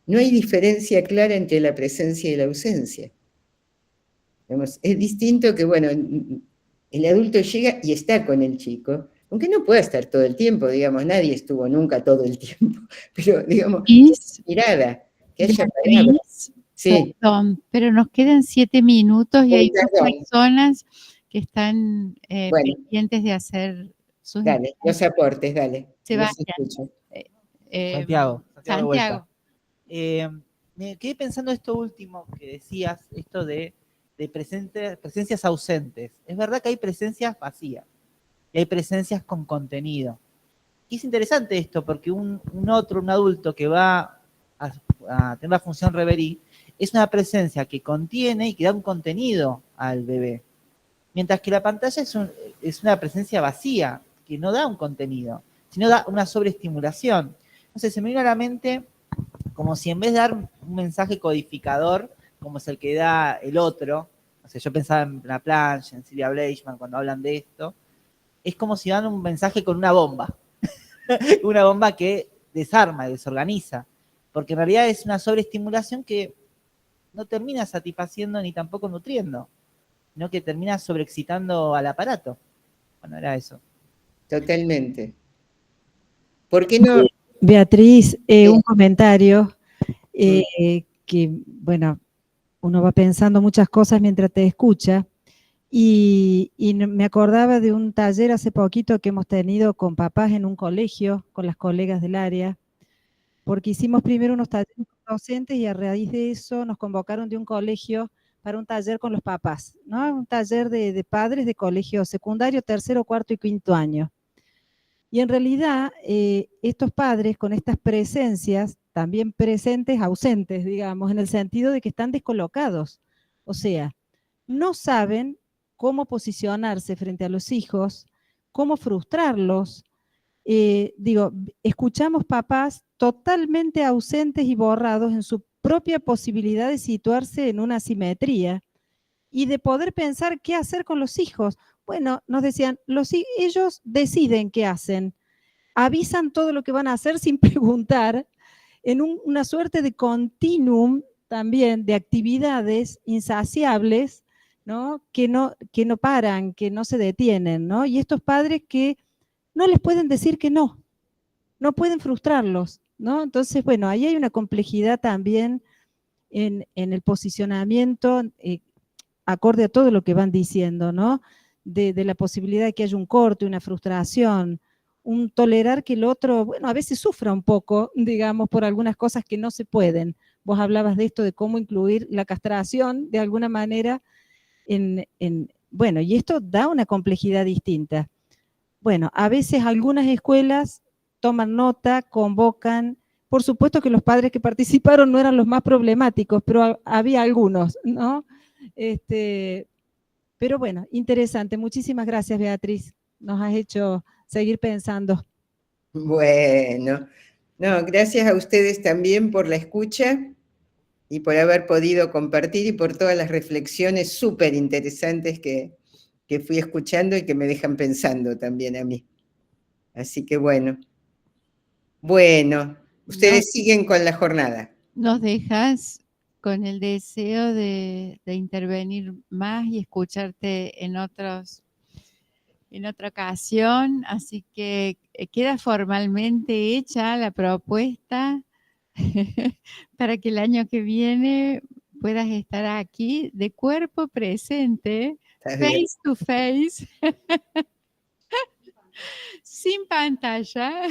No hay diferencia clara entre la presencia y la ausencia. Digamos, es distinto que, bueno, el adulto llega y está con el chico, aunque no pueda estar todo el tiempo, digamos, nadie estuvo nunca todo el tiempo, pero, digamos, mirada, que haya palabras. Sí. Perdón, pero nos quedan 7 minutos y hay dos Perdón. personas que están Bueno. pendientes de hacer sus... Dale, los aportes, dale. Sebastián. Santiago de vuelta. Santiago. Me quedé pensando esto último que decías, esto de presencias ausentes. Es verdad que hay presencias vacías y hay presencias con contenido. Y es interesante esto porque un adulto que va a tener la función reverí es una presencia que contiene y que da un contenido al bebé. Mientras que la pantalla es una presencia vacía, que no da un contenido, sino da una sobreestimulación. Entonces se me vino a la mente como si en vez de dar un mensaje codificador, como es el que da el otro, o sea, yo pensaba en La Planche, en Silvia Bleichmann, cuando hablan de esto, es como si dan un mensaje con una bomba, una bomba que desarma y desorganiza, porque en realidad es una sobreestimulación que no termina satisfaciendo ni tampoco nutriendo, sino que termina sobreexcitando al aparato. Bueno, era eso. Totalmente. ¿Por qué no? Beatriz, un comentario que, bueno, uno va pensando muchas cosas mientras te escucha. Y me acordaba de un taller hace poquito que hemos tenido con papás en un colegio, con las colegas del área, porque hicimos primero unos talleres con docentes y a raíz de eso nos convocaron de un colegio para un taller con los papás, ¿no? Un taller de padres de colegio secundario, tercero, cuarto y quinto año. Y en realidad estos padres con estas presencias, también presentes, ausentes, digamos, en el sentido de que están descolocados, o sea, no saben cómo posicionarse frente a los hijos, cómo frustrarlos. Escuchamos papás totalmente ausentes y borrados en su propia posibilidad de situarse en una asimetría y de poder pensar qué hacer con los hijos. Bueno, nos decían, ellos deciden qué hacen, avisan todo lo que van a hacer sin preguntar, en una suerte de continuum también de actividades insaciables, ¿no? Que no paran, que no se detienen, ¿no? Y estos padres que no les pueden decir que no pueden frustrarlos, ¿no? Entonces, bueno, ahí hay una complejidad también en el posicionamiento, acorde a todo lo que van diciendo, ¿no? De la posibilidad de que haya un corte, una frustración, un tolerar que el otro, bueno, a veces sufra un poco, digamos, por algunas cosas que no se pueden. Vos hablabas de esto, de cómo incluir la castración de alguna manera bueno, y esto da una complejidad distinta. Bueno, a veces algunas escuelas toman nota, convocan, por supuesto que los padres que participaron no eran los más problemáticos, pero había algunos, ¿no? Pero bueno, interesante. Muchísimas gracias, Beatriz. Nos has hecho seguir pensando. Bueno, no, gracias a ustedes también por la escucha y por haber podido compartir y por todas las reflexiones súper interesantes que fui escuchando y que me dejan pensando también a mí. Así que bueno. Bueno, ustedes siguen con la jornada. Nos dejas con el deseo de intervenir más y escucharte en otra ocasión, así que queda formalmente hecha la propuesta para que el año que viene puedas estar aquí de cuerpo presente, face to face, sin pantalla.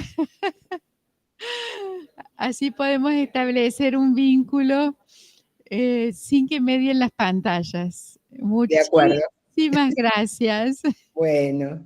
Así podemos establecer un vínculo sin que medien las pantallas. De acuerdo. Muchísimas gracias. Bueno.